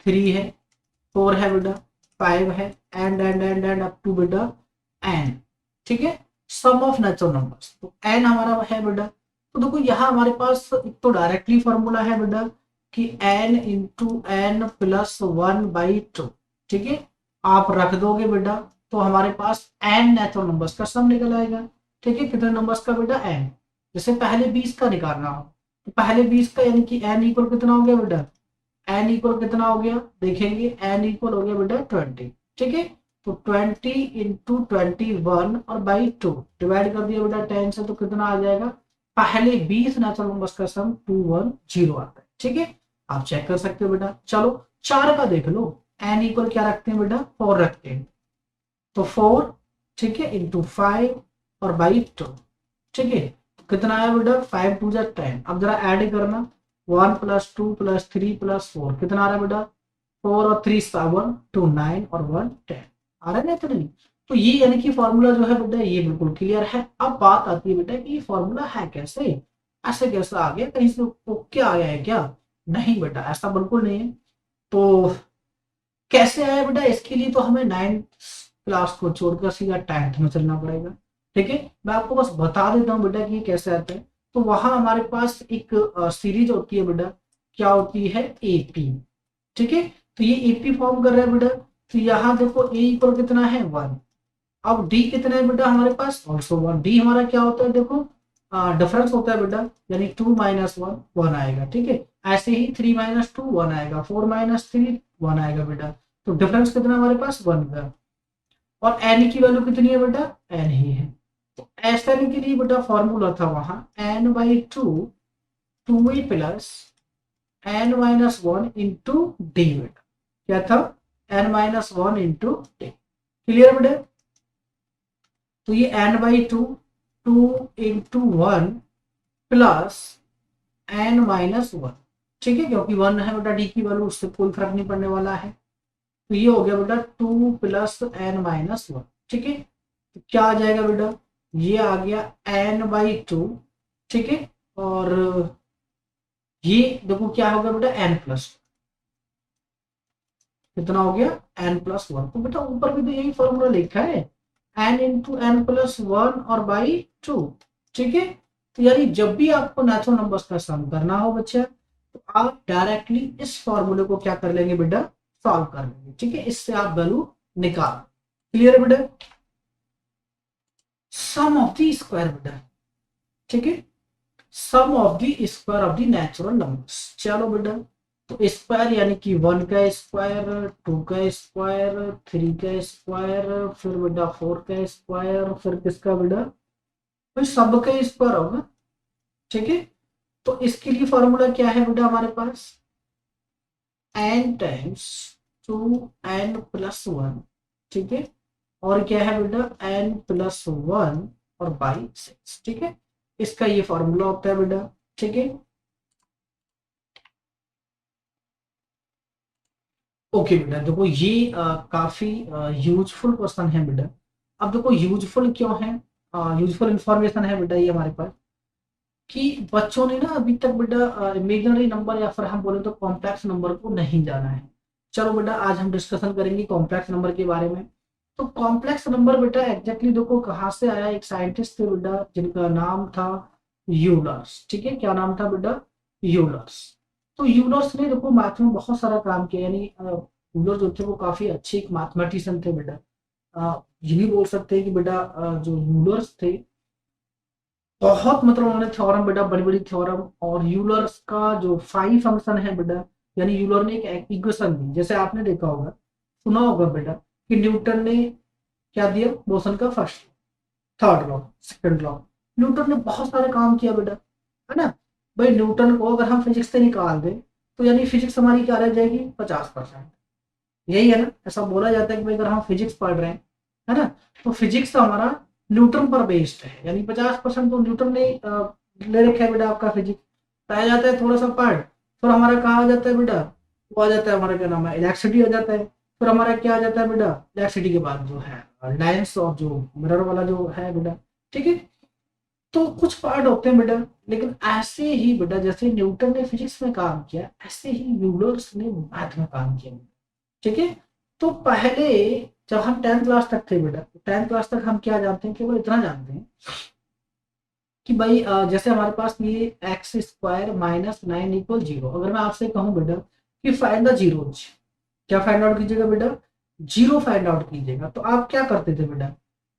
3 है, 4 है बेटा, 5 है, एंड अप टू बेटा एन, ठीक है। सम ऑफ नेचुरल नंबर्स, तो एन हमारा है बेटा। तो देखो यहाँ हमारे पास एक तो डायरेक्टली फॉर्मूला है बेटा कि एन इंटू एन प्लस 1/2, ठीक है। आप रख दोगे बेटा तो हमारे पास एन नेचुरल नंबर्स का सम निकल आएगा, ठीक है। कितने नंबर्स का बेटा, एन। जैसे पहले 20 का निकालना हो तो पहले 20 का यानी कि एन इक्वल कितना हो गया बेटा, एन इक्वल कितना हो गया, देखेंगे एन इक्वल हो गया बेटा 20, ठीक है। तो 20 इंटू 21 और बाई 2 डिवाइड कर दिया बेटा 10 से, तो कितना आ जाएगा, पहले 20 नेचुरल नंबर्स का सम 210 आता है, ठीक है। आप चेक कर सकते हो बेटा। चलो 4 का देख लो, एन इक्वल क्या रखते हैं बेटा, 4 रखते हैं। तो 4, ठीक है, इंटू 5 और बाई 2, ठीक है। तो कितना आया बेटा, 5 2 जा 10। अब जरा ऐड करना, 1 + 2 + 3 + 4 कितना आ रहा है बेटा, 4 और 3 7 2 9 और 1 10 आ रहा है ना इतना नहीं। तो ये यानी कि फॉर्मूला जो है बेटा ये बिल्कुल क्लियर है। अब बात आती है बेटा कि ये फॉर्मूला है कैसे, ऐसे कैसे आ गया, कहीं से क्या आया है क्या, नहीं बेटा ऐसा बिल्कुल नहीं है। तो कैसे आया बेटा, इसके लिए तो हमें 9th क्लास को छोड़कर सीधा 10th में चलना पड़ेगा, ठीक है। मैं आपको बस बता देता हूँ बेटा कि ये कैसे आता है। तो वहां हमारे पास एक सीरीज होती है बेटा, क्या होती है, एपी, ठीक है। तो ये एपी फॉर्म कर रहा है बेटा। तो यहाँ देखो ए इक्वल कितना है, 1। अब डी कितना है बेटा हमारे पास, ऑल्सो 1। डी हमारा क्या होता है, देखो डिफरेंस होता है बेटा, यानी 2 - 1 1 आएगा, ठीक है। ऐसे ही 3 - 2 1 आएगा, 4 - 3 1 आएगा बेटा। तो डिफरेंस कितना हमारे पास, 1 का। और एन की वैल्यू कितनी है बेटा, एन ही है। तो एस एन के लिए बेटा फॉर्मूला था वहां n/2 2e plus n-1 into D बेटा। क्या था, n-1 इंटू डी। क्लियर बेटा। तो ये n/2 2 इंटू 1 प्लस n-1, ठीक है, क्योंकि 1 है बेटा डी की वैल्यू, उससे कोई फर्क नहीं पड़ने वाला है। तो ये हो गया बेटा 2 + n-1, ठीक है। तो क्या आ जाएगा बेटा, ये आ गया n/2, ठीक है। और ये देखो क्या होगा बेटा, n+, कितना हो गया, n+1। तो बेटा ऊपर भी तो यही फॉर्मूला लिखा है, n इंटू n+1 और बाई 2, ठीक है। तो यानी जब भी आपको नेचुरल नंबर्स का सम करना हो बच्चा, तो आप डायरेक्टली इस फॉर्मूले को क्या कर लेंगे बेटा, सॉल्व कर लेंगे। ठीक है, इससे आप वैल्यू निकाल। क्लियर है बेटा? सम ऑफ द स्क्वायर बेटा, ठीक है, sum of the square of the natural numbers. चलो बेटा, तो स्क्वायर यानी कि 1 का स्क्वायर, 2 का स्क्वायर, 3 का स्क्वायर, फिर बेटा 4 का स्क्वायर, फिर किसका बेटा, भाई सब का स्क्वायर होगा। ठीक है, तो इसके लिए फॉर्मूला क्या है बेटा हमारे पास, n टाइम्स 2n+1। ठीक है, और क्या है बेटा, n+1 और बाई 6। ठीक है, इसका ये फॉर्मूला होता है बेटा। ठीक है, ओके बेटा, देखो ये काफी यूजफुल क्वेश्चन है बेटा। अब देखो यूजफुल क्यों है, यूजफुल इंफॉर्मेशन है बेटा ये हमारे पास, कि बच्चों ने ना अभी तक बेटा इमेजिनरी नंबर या फिर हम बोले तो कॉम्प्लेक्स नंबर को नहीं जाना है। चलो बेटा, आज हम डिस्कशन करेंगे कॉम्प्लेक्स नंबर के बारे में। तो कॉम्प्लेक्स नंबर बेटा एग्जैक्टली देखो कहाँ से आया, एक साइंटिस्ट थे बेटा जिनका नाम था यूलर्स। ठीक है, क्या नाम था बेटा, यूलर्स। तो यूलर्स ने देखो मैथ में बहुत सारा काम किया, यानी यूलर जो थे वो काफी अच्छे एक मैथमेटिशियन थे बेटा। ये भी बोल सकते हैं कि बेटा जो यूलर्स थे बहुत, मतलब उन्होंने थ्योरम बेटा, बड़ी बड़ी थ्योरम, और यूलर्स का जो फाइव फंक्शन है बेटा, यानी यूलर ने एक इक्वेशन दी, जैसे आपने देखा होगा, सुना होगा बेटा, कि न्यूटन ने क्या दिया, मोशन का first, third law, second law. Newton ने बहुत सारे काम किया बेटा, है ना। भाई न्यूटन को अगर हम फिजिक्स से निकाल दें तो यानी फिजिक्स हमारी क्या रह जाएगी, 50%। यही है ना, ऐसा बोला जाता है कि भाई अगर हम फिजिक्स पढ़ रहे हैं, है ना, तो फिजिक्स हमारा न्यूटन पर बेस्ड है, यानी 50% तो न्यूटन ने ले रखा है बेटा आपका फिजिक्स। तो आ जाता है थोड़ा सा पार्ट, फिर हमारा कहाँ आ जाता है बेटा, वो आ जाता है हमारा क्या नाम है, इलेक्ट्रिसिटी आ जाता है। फिर हमारा क्या आ जाता है बेटा, इलेक्ट्रिसिटी के बाद जो है लाइन्स और जो मिरर वाला जो है बेटा। ठीक है, तो कुछ पार्ट होते हैं बेटा, लेकिन ऐसे ही बेटा जैसे न्यूटन ने फिजिक्स में काम किया, ऐसे ही यूलर्स ने मैथ में काम किया। ठीक है, तो पहले जब हम 10th क्लास तक थे बेटा, 10th क्लास तक हम क्या जानते हैं, केवल इतना जानते हैं कि भाई जैसे हमारे पास ये x² - 9 = 0। अगर मैं आपसे कहूँ बेटा कि फाइंड द जीरोज, क्या फाइंड आउट कीजिएगा बेटा, जीरो फाइंड आउट कीजिएगा, तो आप क्या करते थे बेटा,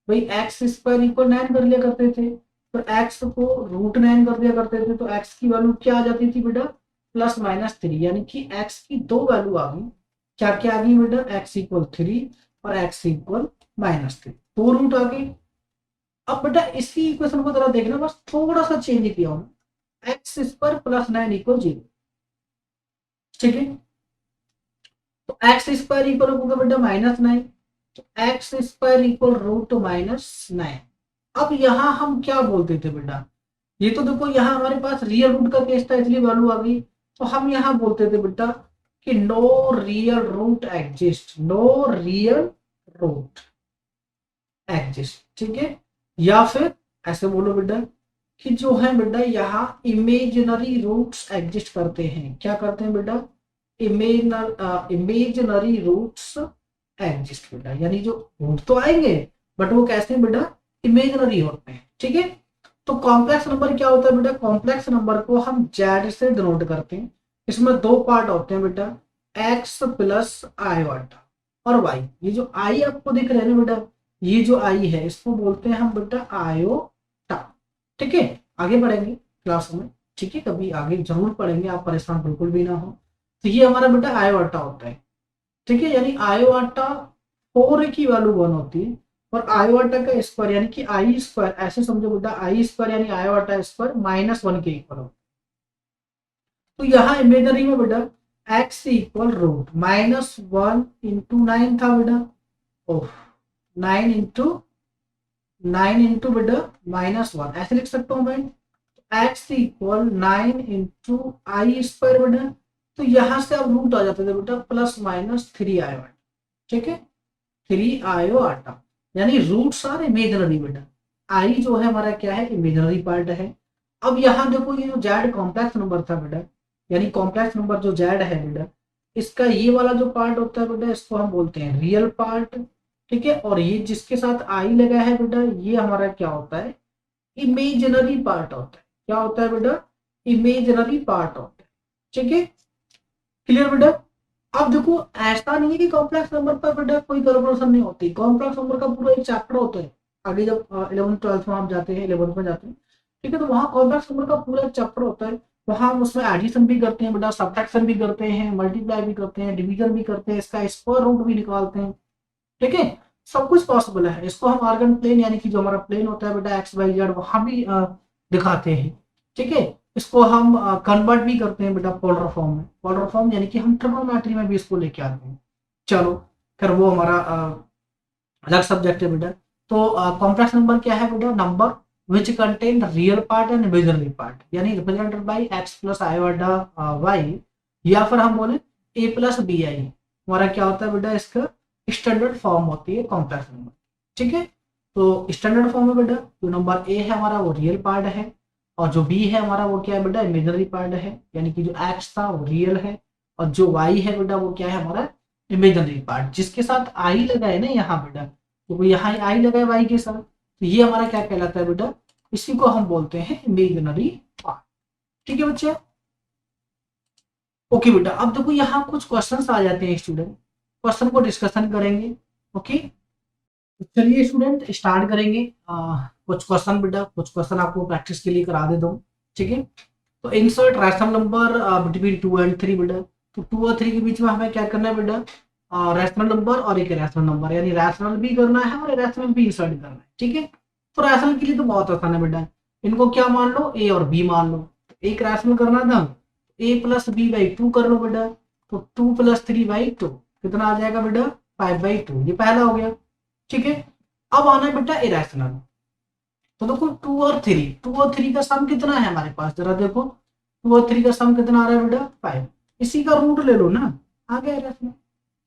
भाई x² = 9 कर लिया करते थे, तो x को √9 कर दिया करते थे, तो x की वैल्यू क्या आ जाती थी बेटा, +-3, यानी कि x की दो वैल्यू आ गई। क्या क्या आ गई बेटा, x = 3 और x = -3, दो रूट आ गई। अब बेटा इसी इक्वेशन को जरा देखना, बस थोड़ा सा चेंज किया हूं, x² + 9 = 0। ठीक है, तो x² होगा बेटा -9, तो x² √-9। अब यहाँ हम क्या बोलते थे बेटा, ये तो देखो यहाँ हमारे पास रियल रूट का केस था इसलिए वैल्यू आ गई, तो हम यहाँ बोलते थे बेटा कि no real root exist, no real root exist. ठीक है, या फिर ऐसे बोलो बेटा कि जो है बेटा यहाँ इमेजिनरी रूट्स एग्जिस्ट करते हैं। क्या करते हैं बेटा, इमेजिनरी रूट्स एग्जिस्ट बेटा, यानी जो रूट तो आएंगे बट वो कैसे बेटा, इमेजिनरी होते हैं। ठीक है, तो कॉम्प्लेक्स नंबर क्या होता है बेटा, कॉम्प्लेक्स नंबर को हम जेड से डिनोट करते हैं। इसमें दो पार्ट होते हैं बेटा, एक्स प्लस आयोटा और वाई। ये जो आई आपको दिख रहा है ना बेटा, ये जो आई है इसको बोलते हैं हम बेटा आयोटा। ठीक है, आगे बढ़ेंगे क्लास में, ठीक है, कभी आगे जरूर पढ़ेंगे, आप परेशान बिल्कुल भी ना हो। तो ये हमारा बेटा आयोटा होता है। ठीक है, यानी आयोटा 4 की वैल्यू 1 होती है, और आयोटा का स्क्वायर यानी कि आई², ऐसे समझो बेटा आई² यानी आयोटा² -1 के इक्वल हो। तो यहाँ इमेजनरी में बेटा x =√-1 इंटू 9 था बेटा, ओह 9 इंटू बेटा -1, ऐसे लिख सकता हूँ मैं, x = 9 इंटू आई² बेटा। तो यहाँ से अब रूट आ जाते थे बेटा +-3 आयोटा। ठीक है, 3 आयोटा, यानी रूट्स आर इमेजिनरी बेटा। आई जो है हमारा क्या है, इमेजिनरी पार्ट है। अब यहाँ देखो ये जो जेड कॉम्प्लेक्स नंबर था बेटा, यानी कॉम्प्लेक्स नंबर जो जेड है बेटा, इसका ये वाला जो पार्ट होता है बेटा, इसको हम बोलते हैं रियल पार्ट। ठीक है, और ये जिसके साथ आई लगा है बेटा, ये हमारा क्या होता है, इमेजिनरी पार्ट होता है। क्या होता है बेटा, इमेजिनरी पार्ट होता है। ठीक है, क्लियर बेटा। अब देखो ऐसा नहीं है कि कॉम्प्लेक्स नंबर पर बेटा कोई कैलकुलेशन नहीं होती, कॉम्प्लेक्स नंबर का पूरा एक चैप्टर होता है। आगे जब 11th 12th में आप जाते हैं, 11th में जाते हैं, ठीक है, तो वहाँ कॉम्प्लेक्स नंबर का पूरा एक चैप्टर होता है। वहाँ हम उसमें एडिशन भी करते हैं बेटा, सब्ट्रैक्शन भी करते हैं, मल्टीप्लाई भी करते हैं, डिवीजन भी करते हैं, इसका स्क्वायर रूट भी निकालते हैं। ठीक है, सब कुछ पॉसिबल है। इसको हम आर्गन प्लेन यानी कि जो हमारा प्लेन होता है बेटा एक्स वाई जेड, वहां भी दिखाते हैं। ठीक है, इसको हम कन्वर्ट भी करते हैं बेटा पोलर फॉर्म में। पोलर फॉर्म यानी कि हम ट्रिग्नोमेट्री में भी इसको लेके आते हैं। चलो, फिर वो हमारा अलग सब्जेक्ट है बेटा। तो कॉम्प्लेक्स नंबर क्या है बेटा, number which contain real part and imaginary part, यानी रिप्रेजेंटेड बाई एक्स प्लस आई बटा वाई, या फिर हम बोले ए प्लस बी आई। हमारा क्या होता है बेटा, इसका स्टैंडर्ड फॉर्म होती है कॉम्प्लेक्स नंबर। ठीक है, तो स्टैंडर्ड फॉर्म है बेटा, जो नंबर ए है हमारा वो रियल पार्ट है, और जो बी है हमारा वो क्या है बेटा, इमेजिनरी पार्ट है, यानी कि जो एक्स था वो रियल है, और जो वाई है बेटा वो क्या है हमारा इमेजिनरी पार्ट, जिसके साथ आई लगा है ना यहाँ बेटा, तो यहाँ आई लगा है वाई के साथ, तो ये हमारा क्या कहलाता है बेटा, इसी को हम बोलते हैं इमेजिनरी पार्ट। ठीक है बच्चे, ओके बेटा। अब देखो यहाँ कुछ क्वेश्चंस आ जाते हैं स्टूडेंट, क्वेश्चन को डिस्कशन करेंगे। ओके, तो चलिए स्टूडेंट स्टार्ट करेंगे। कुछ क्वेश्चन बेटा, कुछ क्वेश्चन आपको प्रैक्टिस के लिए करा देता हूँ। ठीक है, तो insert rational number between 2 and 3 बेटा। तो 2 और 3 के बीच में हमें क्या करना है बेटा, रैशनल नंबर और एक रैशनल नंबर, यानी रैशनल भी करना है और रैशनल भी इंसर्ट करना है। ठीक है, तो रैशनल के लिए तो बहुत आसान है बेटा, इनको क्या मान लो, ए और बी मान लो। एक रैशनल करना था, ए प्लस बी बाई 2 कर लो बेटा, तो 2 प्लस 3 बाई 2 कितना आ जाएगा बेटा, 5/2, ये पहला हो गया। ठीक है, अब आना है बेटा इरेशनल। तो देखो 2 और 3 का सम कितना है हमारे पास, जरा देखो 2 और 3 का सम कितना आ रहा है बेटा 5, इसी का रूट ले लो ना, आ गया इरेशनल।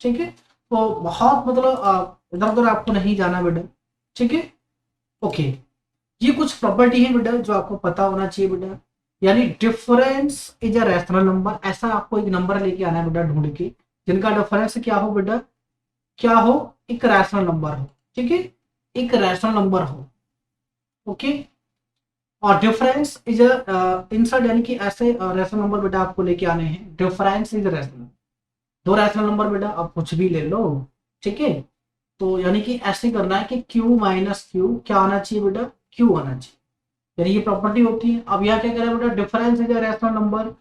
ठीक है, तो बहुत मतलब इधर उधर आपको नहीं जाना बेटा। ठीक है, ओके, ये कुछ प्रॉपर्टी है बेटा जो आपको पता होना चाहिए बेटा, यानी difference is a rational number. ऐसा आपको एक नंबर लेके आना है बेटा ढूंढ के, जिनका डिफरेंस क्या हो बेटा, क्या हो, एक रैशनल नंबर हो। ठीक है, एक रैशनल नंबर हो। ओके, और डिफरेंस इज इंसर्ट, यानी कि ऐसे रैशनल नंबर बेटा आपको लेके आने हैं, डिफरेंस इज रैशनल। दो रैशनल नंबर बेटा आप कुछ भी ले लो। ठीक है, तो यानी कि ऐसे करना है कि q माइनस क्यू क्या आना चाहिए बेटा, q आना चाहिए, यानी ये प्रॉपर्टी होती है। अब यहाँ क्या करें बेटा, difference is a rational number,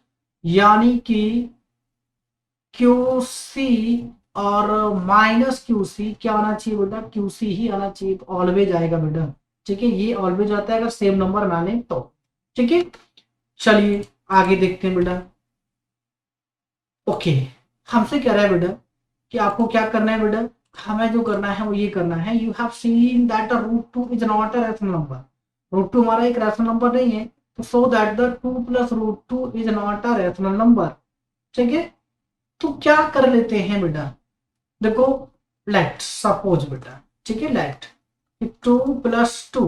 यानी कि QC और माइनस QC क्या आना चाहिए बेटा, QC ही आना चाहिए, तो ऑलवेज आएगा बेटा। ठीक है, ये ऑलवेज आता है अगर सेम नंबर ना लें तो। ठीक है, चलिए आगे देखते हैं बेटा। ओके, हमसे कह रहा है बेटा कि आपको क्या करना है बेटा, हमें जो करना है वो ये करना है, you have seen that √2 is not a rational number. √2 हमारा एक रैशनल नंबर नहीं है, तो so that the 2 plus √2 is not a rational number. ठीक है, तो क्या कर लेते हैं बेटा, देखो लेट सपोज बेटा, ठीक है, लेट 2 + 2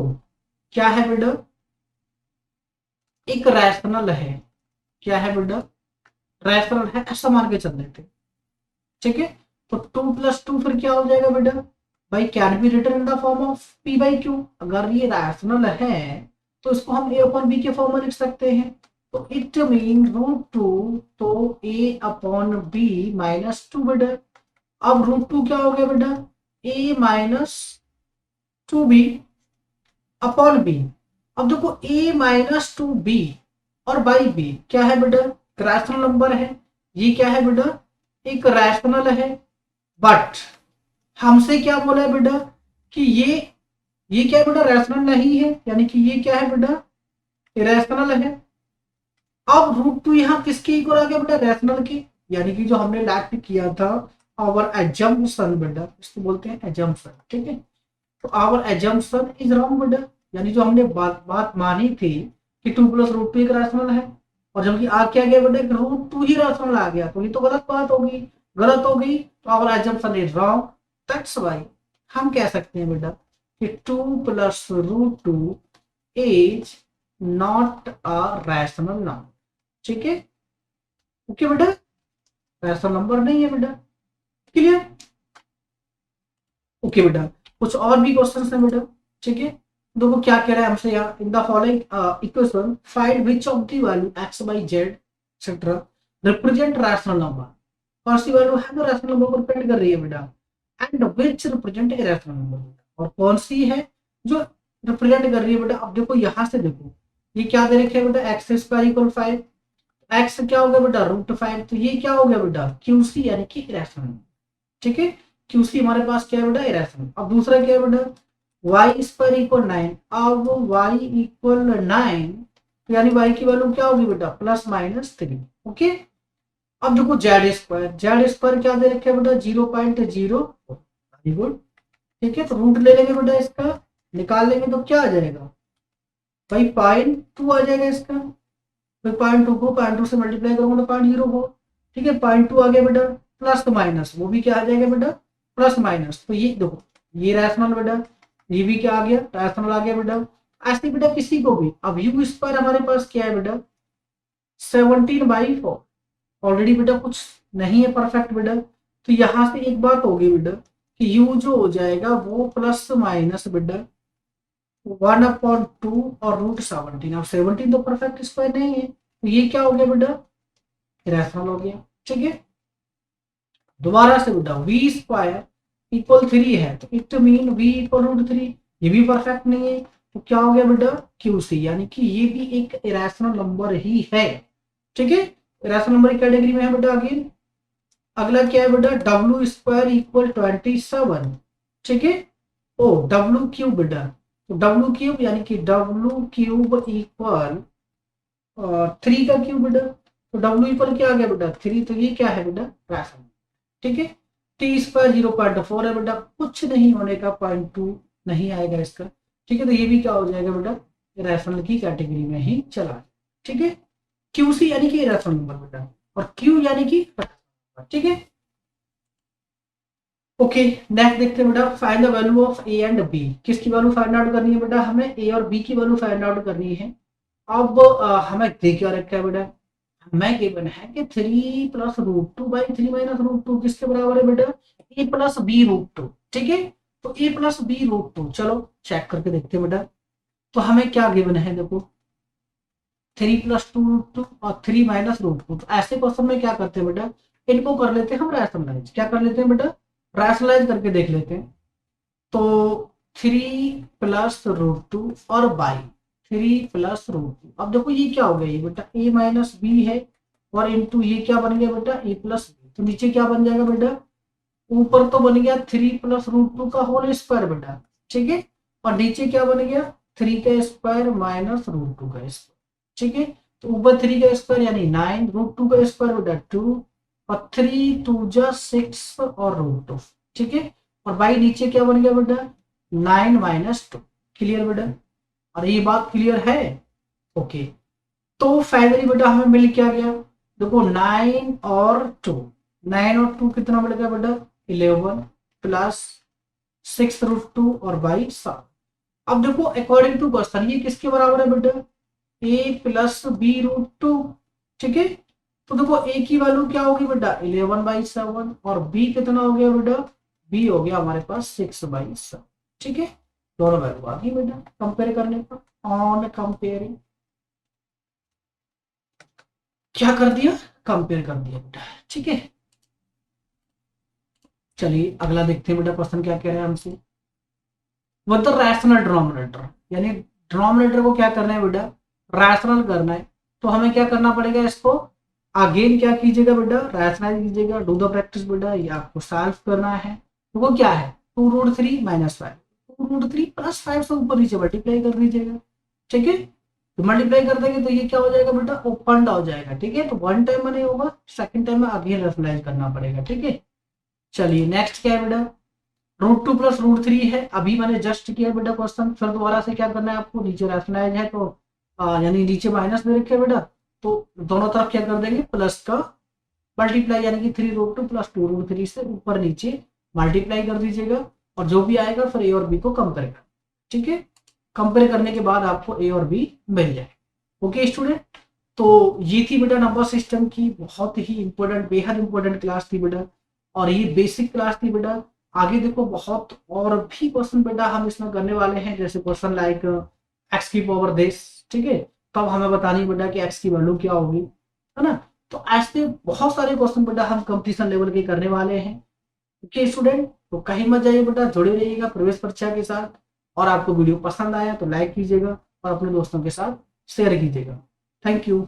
क्या है बेटा, एक रैशनल है। क्या है बेटा, रैशनल है, ऐसा मान के चल लेते। ठीक है, तो 2 + 2 फिर क्या हो जाएगा बेटा, भाई can be written in the form of p/q। अगर ये रैशनल है तो इसको हम a/b के फॉर्म में लिख सकते हैं, तो इट मीन √2, तो a/b -2 बेटा। अब √2 क्या हो गया बेटा, a minus 2b upon B. अब देखो a -2b और बाई बी क्या है बेटा, रैशनल नंबर है, ये क्या है बेटा, एक रैशनल है। बट हमसे क्या बोला है बेटा कि ये क्या है बेटा, रैशनल नहीं है, यानी कि ये क्या है बेटा, इरेशनल है। अब √2 यहाँ किसके इक्वल आ गया बेटा, रैशनल के, यानी कि जो हमने लैक्ट किया था आवर एजम्पशन बेटा, इसको बोलते हैं एजम्पशन। ठीक है, तो आवर एजम्पशन इज रॉन्ग बेटा, यानी जो हमने बात मानी थी कि 2 + √2 एक रैशनल है, और जबकि आ क्या गया बेटा, √2 ही रैशनल आ गया, तो ये तो गलत बात होगी, गलत हो गई, तो our assumption is wrong. That's why हम कह सकते हैं बेटा कि 2 + √2 is not a rational number. ठीक है, ओके बेटा, रैशनल नंबर नहीं है बेटा, क्लियर। ओके बेटा, कुछ और भी क्वेश्चन है बेटा। ठीक है, देखो क्या कह रहा है हमसे यहाँ, in the following equation find which of the value x y z etcetera represent rational number. कौन सी वैल्यू है जो रैशनल नंबर को रिप्रेजेंट कर रही है बेटा, and which represent a rational number, और कौन सी है जो रिप्रेजेंट कर रही है बेटा। अब देखो यहाँ से देखो, ये क्या दे रखे है बेटा, एक्स स्क्वायर इक्वल 5, एक्स क्या हो गया बेटा √5, तो ये क्या हो गया बेटा क्यूसी यानी कि इरेशनल। ठीक है, क्यूसी हमारे पास क्या है बेटा इरेशनल। अब दूसरा क्या है बेटा वाई स्क्वायर इक्वल 9, अब वाई इक्वल 9 यानी वाई की वैल्यू क्या होगी बेटा +-3। ओके, अब देखो जेड स्क्वायर क्या दे रखे है बेटा 0.0, वेरी गुड। ठीक है, तो रूट ले लेंगे बेटा इसका, निकाल लेंगे तो क्या आ जाएगा भाई 0.2 आ जाएगा इसका, फिर 0.2 को 0.2 से मल्टीप्लाई करूंगा तो 0.04। ठीक है, 0.2 आ गया बेटा, प्लस तो माइनस वो भी क्या आ जाएगा बेटा प्लस माइनस। तो ये देखो ये रैशनल बेटा, ये भी क्या आ गया रैशनल आ गया बेटा। ऐसे बेटा किसी को भी, अब यू स्क्वायर हमारे पास क्या है बेटा 17/4, ऑलरेडी बेटा कुछ नहीं है परफेक्ट बेटा। तो यहाँ से एक बात होगी बेटा कि यू जो हो जाएगा वो प्लस माइनस बेटा 1/2 और √17। अब 17 तो परफेक्ट स्क्वायर नहीं है, तो ये क्या हो गया बेटा इरेशनल हो गया। ठीक है, दोबारा से बेटा वी स्क्वायर इक्वल 3 है, तो इट मीन वी इक्वल √3, ये भी परफेक्ट नहीं है, तो क्या हो गया बेटा क्यूसी, यानी कि ये भी एक इरेशनल नंबर ही है। ठीक है, इरेशनल नंबर की कैटेगरी में है बेटा। अगेन अगला क्या है बेटा डब्ल्यू स्क्वायर इक्वल 27। ठीक है, ओ डब्ल्यू क्यूब बेटा, तो डब्ल्यू क्यूब यानी कि डब्ल्यू क्यूब इक्वल 3 का क्यूब बेटा, तो डब्ल्यू इक्वल क्या आ गया बेटा 3, तो ये क्या है बेटा रैशनल। ठीक है, टी स्क्वायर 0.4 है बेटा, कुछ नहीं होने का 0.2 नहीं आएगा इसका। ठीक है, तो ये भी क्या हो जाएगा बेटा रैशनल की कैटेगरी में ही चला। ठीक है, क्यूसी यानी कि रैशनल नंबर बेटा, और क्यू यानी कि ठीक है। ओके, नेक्स्ट देखते हैं बेटा find the value of a and b. किसकी वैल्यू फाइंड आउट करनी है बेटा, हमें ए और बी की वैल्यू फाइंड आउट करनी है। अब हमें दे क्या रखा है बेटा, हमें गिवन है कि 3 + √2/3 - √2 किसके बराबर है बेटा a + b√2। ठीक है, तो a + b√2 चलो चेक करके देखते हैं बेटा। तो हमें क्या गिवन है देखो 3 + 2√2 और 3 - √2। तो ऐसे क्वेश्चन में क्या करते हैं बेटा, इनको कर लेते हैं हम रैशनलाइज। क्या कर लेते हैं बेटा रैशनलाइज करके देख लेते हैं। तो 3 + √2 और बाई 3 + √2। अब देखो ये क्या हो गया ये बेटा a - b है, और इनटू ये क्या बन गया बेटा a + b। तो नीचे क्या बन जाएगा बेटा, ऊपर तो बन गया 3 + √2 का होल स्क्वायर बेटा। ठीक है, और नीचे क्या बन गया 3 का स्क्वायर - √2 का स्क्वायर। ठीक है, तो ऊपर 3 का स्क्वायर यानी 9, √2 का स्क्वायर बेटा 2, और 3 2 जा 6 और √2। ठीक है, और बाई नीचे क्या बन गया बेटा 9 - 2। क्लियर बेटा, और ये बात क्लियर है। ओके, तो फाइनली बेटा हमें मिल क्या गया देखो 9 और 2, 9 और 2 कितना मिल गया बेटा 11 प्लस 6 √2 और बाई 7। अब देखो अकॉर्डिंग टू क्वेश्चन ये किसके बराबर है बेटा a + b√2। ठीक है, तो देखो a की वैल्यू क्या होगी बेटा 11/7, और b कितना हो गया बेटा b हो गया हमारे पास 6/7। ठीक है, दोनों वैल्यू आ गई बेटा कंपेयर करने पर। ऑन कंपेयरिंग क्या कर दिया कंपेयर कर दिया बेटा। ठीक है, चलिए अगला देखते हैं बेटा क्वेश्चन क्या कह रहे हैं हमसे। विद द रैशनल डिनोमिनेटर, यानी डिनोमिनेटर को क्या करना है बेटा रैशनल करना है। तो हमें क्या करना पड़ेगा इसको अगेन क्या कीजिएगा बेटा रैशनलाइज कीजिएगा, डू द प्रैक्टिस बेटा, ये आपको सॉल्व करना है। तो वो क्या है 2√3 - 5, 2√3 + 5 से ऊपर नीचे मल्टीप्लाई कर दीजिएगा। ठीक है, तो मल्टीप्लाई कर देंगे तो ये क्या हो जाएगा बेटा ओपन हो जाएगा। ठीक है, तो वन टाइम में नहीं होगा, सेकंड टाइम में अगेन रैशनलाइज करना पड़ेगा। ठीक है, चलिए नेक्स्ट क्या है बेटा √2 + √3 है, अभी मैंने जस्ट किया बेटा क्वेश्चन। फिर दोबारा से क्या करना है आपको, नीचे रैशनलाइज है तो यानी नीचे माइनस दे रखे बेटा, तो दोनों तरफ क्या कर देंगे प्लस का मल्टीप्लाई, यानी कि 3√2 + 2√3 से ऊपर नीचे मल्टीप्लाई कर दीजिएगा, और जो भी आएगा फिर ए और बी को कंपेयर कर। ठीक है, कंपेयर करने के बाद आपको ए और बी मिल जाए। ओके स्टूडेंट, तो ये थी बेटा नंबर सिस्टम की बहुत ही इंपॉर्टेंट बेहद इंपॉर्टेंट क्लास थी बेटा, और ये बेसिक क्लास थी बेटा। आगे देखो बहुत और भी क्वेश्चन बेटा हम इसमें करने वाले हैं, जैसे क्वेश्चन लाइक एक्स की पावर 10, ठीक है, तब हमें बतानी है बेटा कि एक्स की वैल्यू क्या होगी, है ना। तो ऐसे बहुत सारे क्वेश्चन बेटा हम कंपटीशन लेवल के करने वाले हैं। ओके स्टूडेंट, तो कहीं मत जाइए बेटा, जुड़े रहिएगा प्रवेश परीक्षा के साथ। और आपको वीडियो पसंद आया तो लाइक कीजिएगा और अपने दोस्तों के साथ शेयर कीजिएगा। Thank you.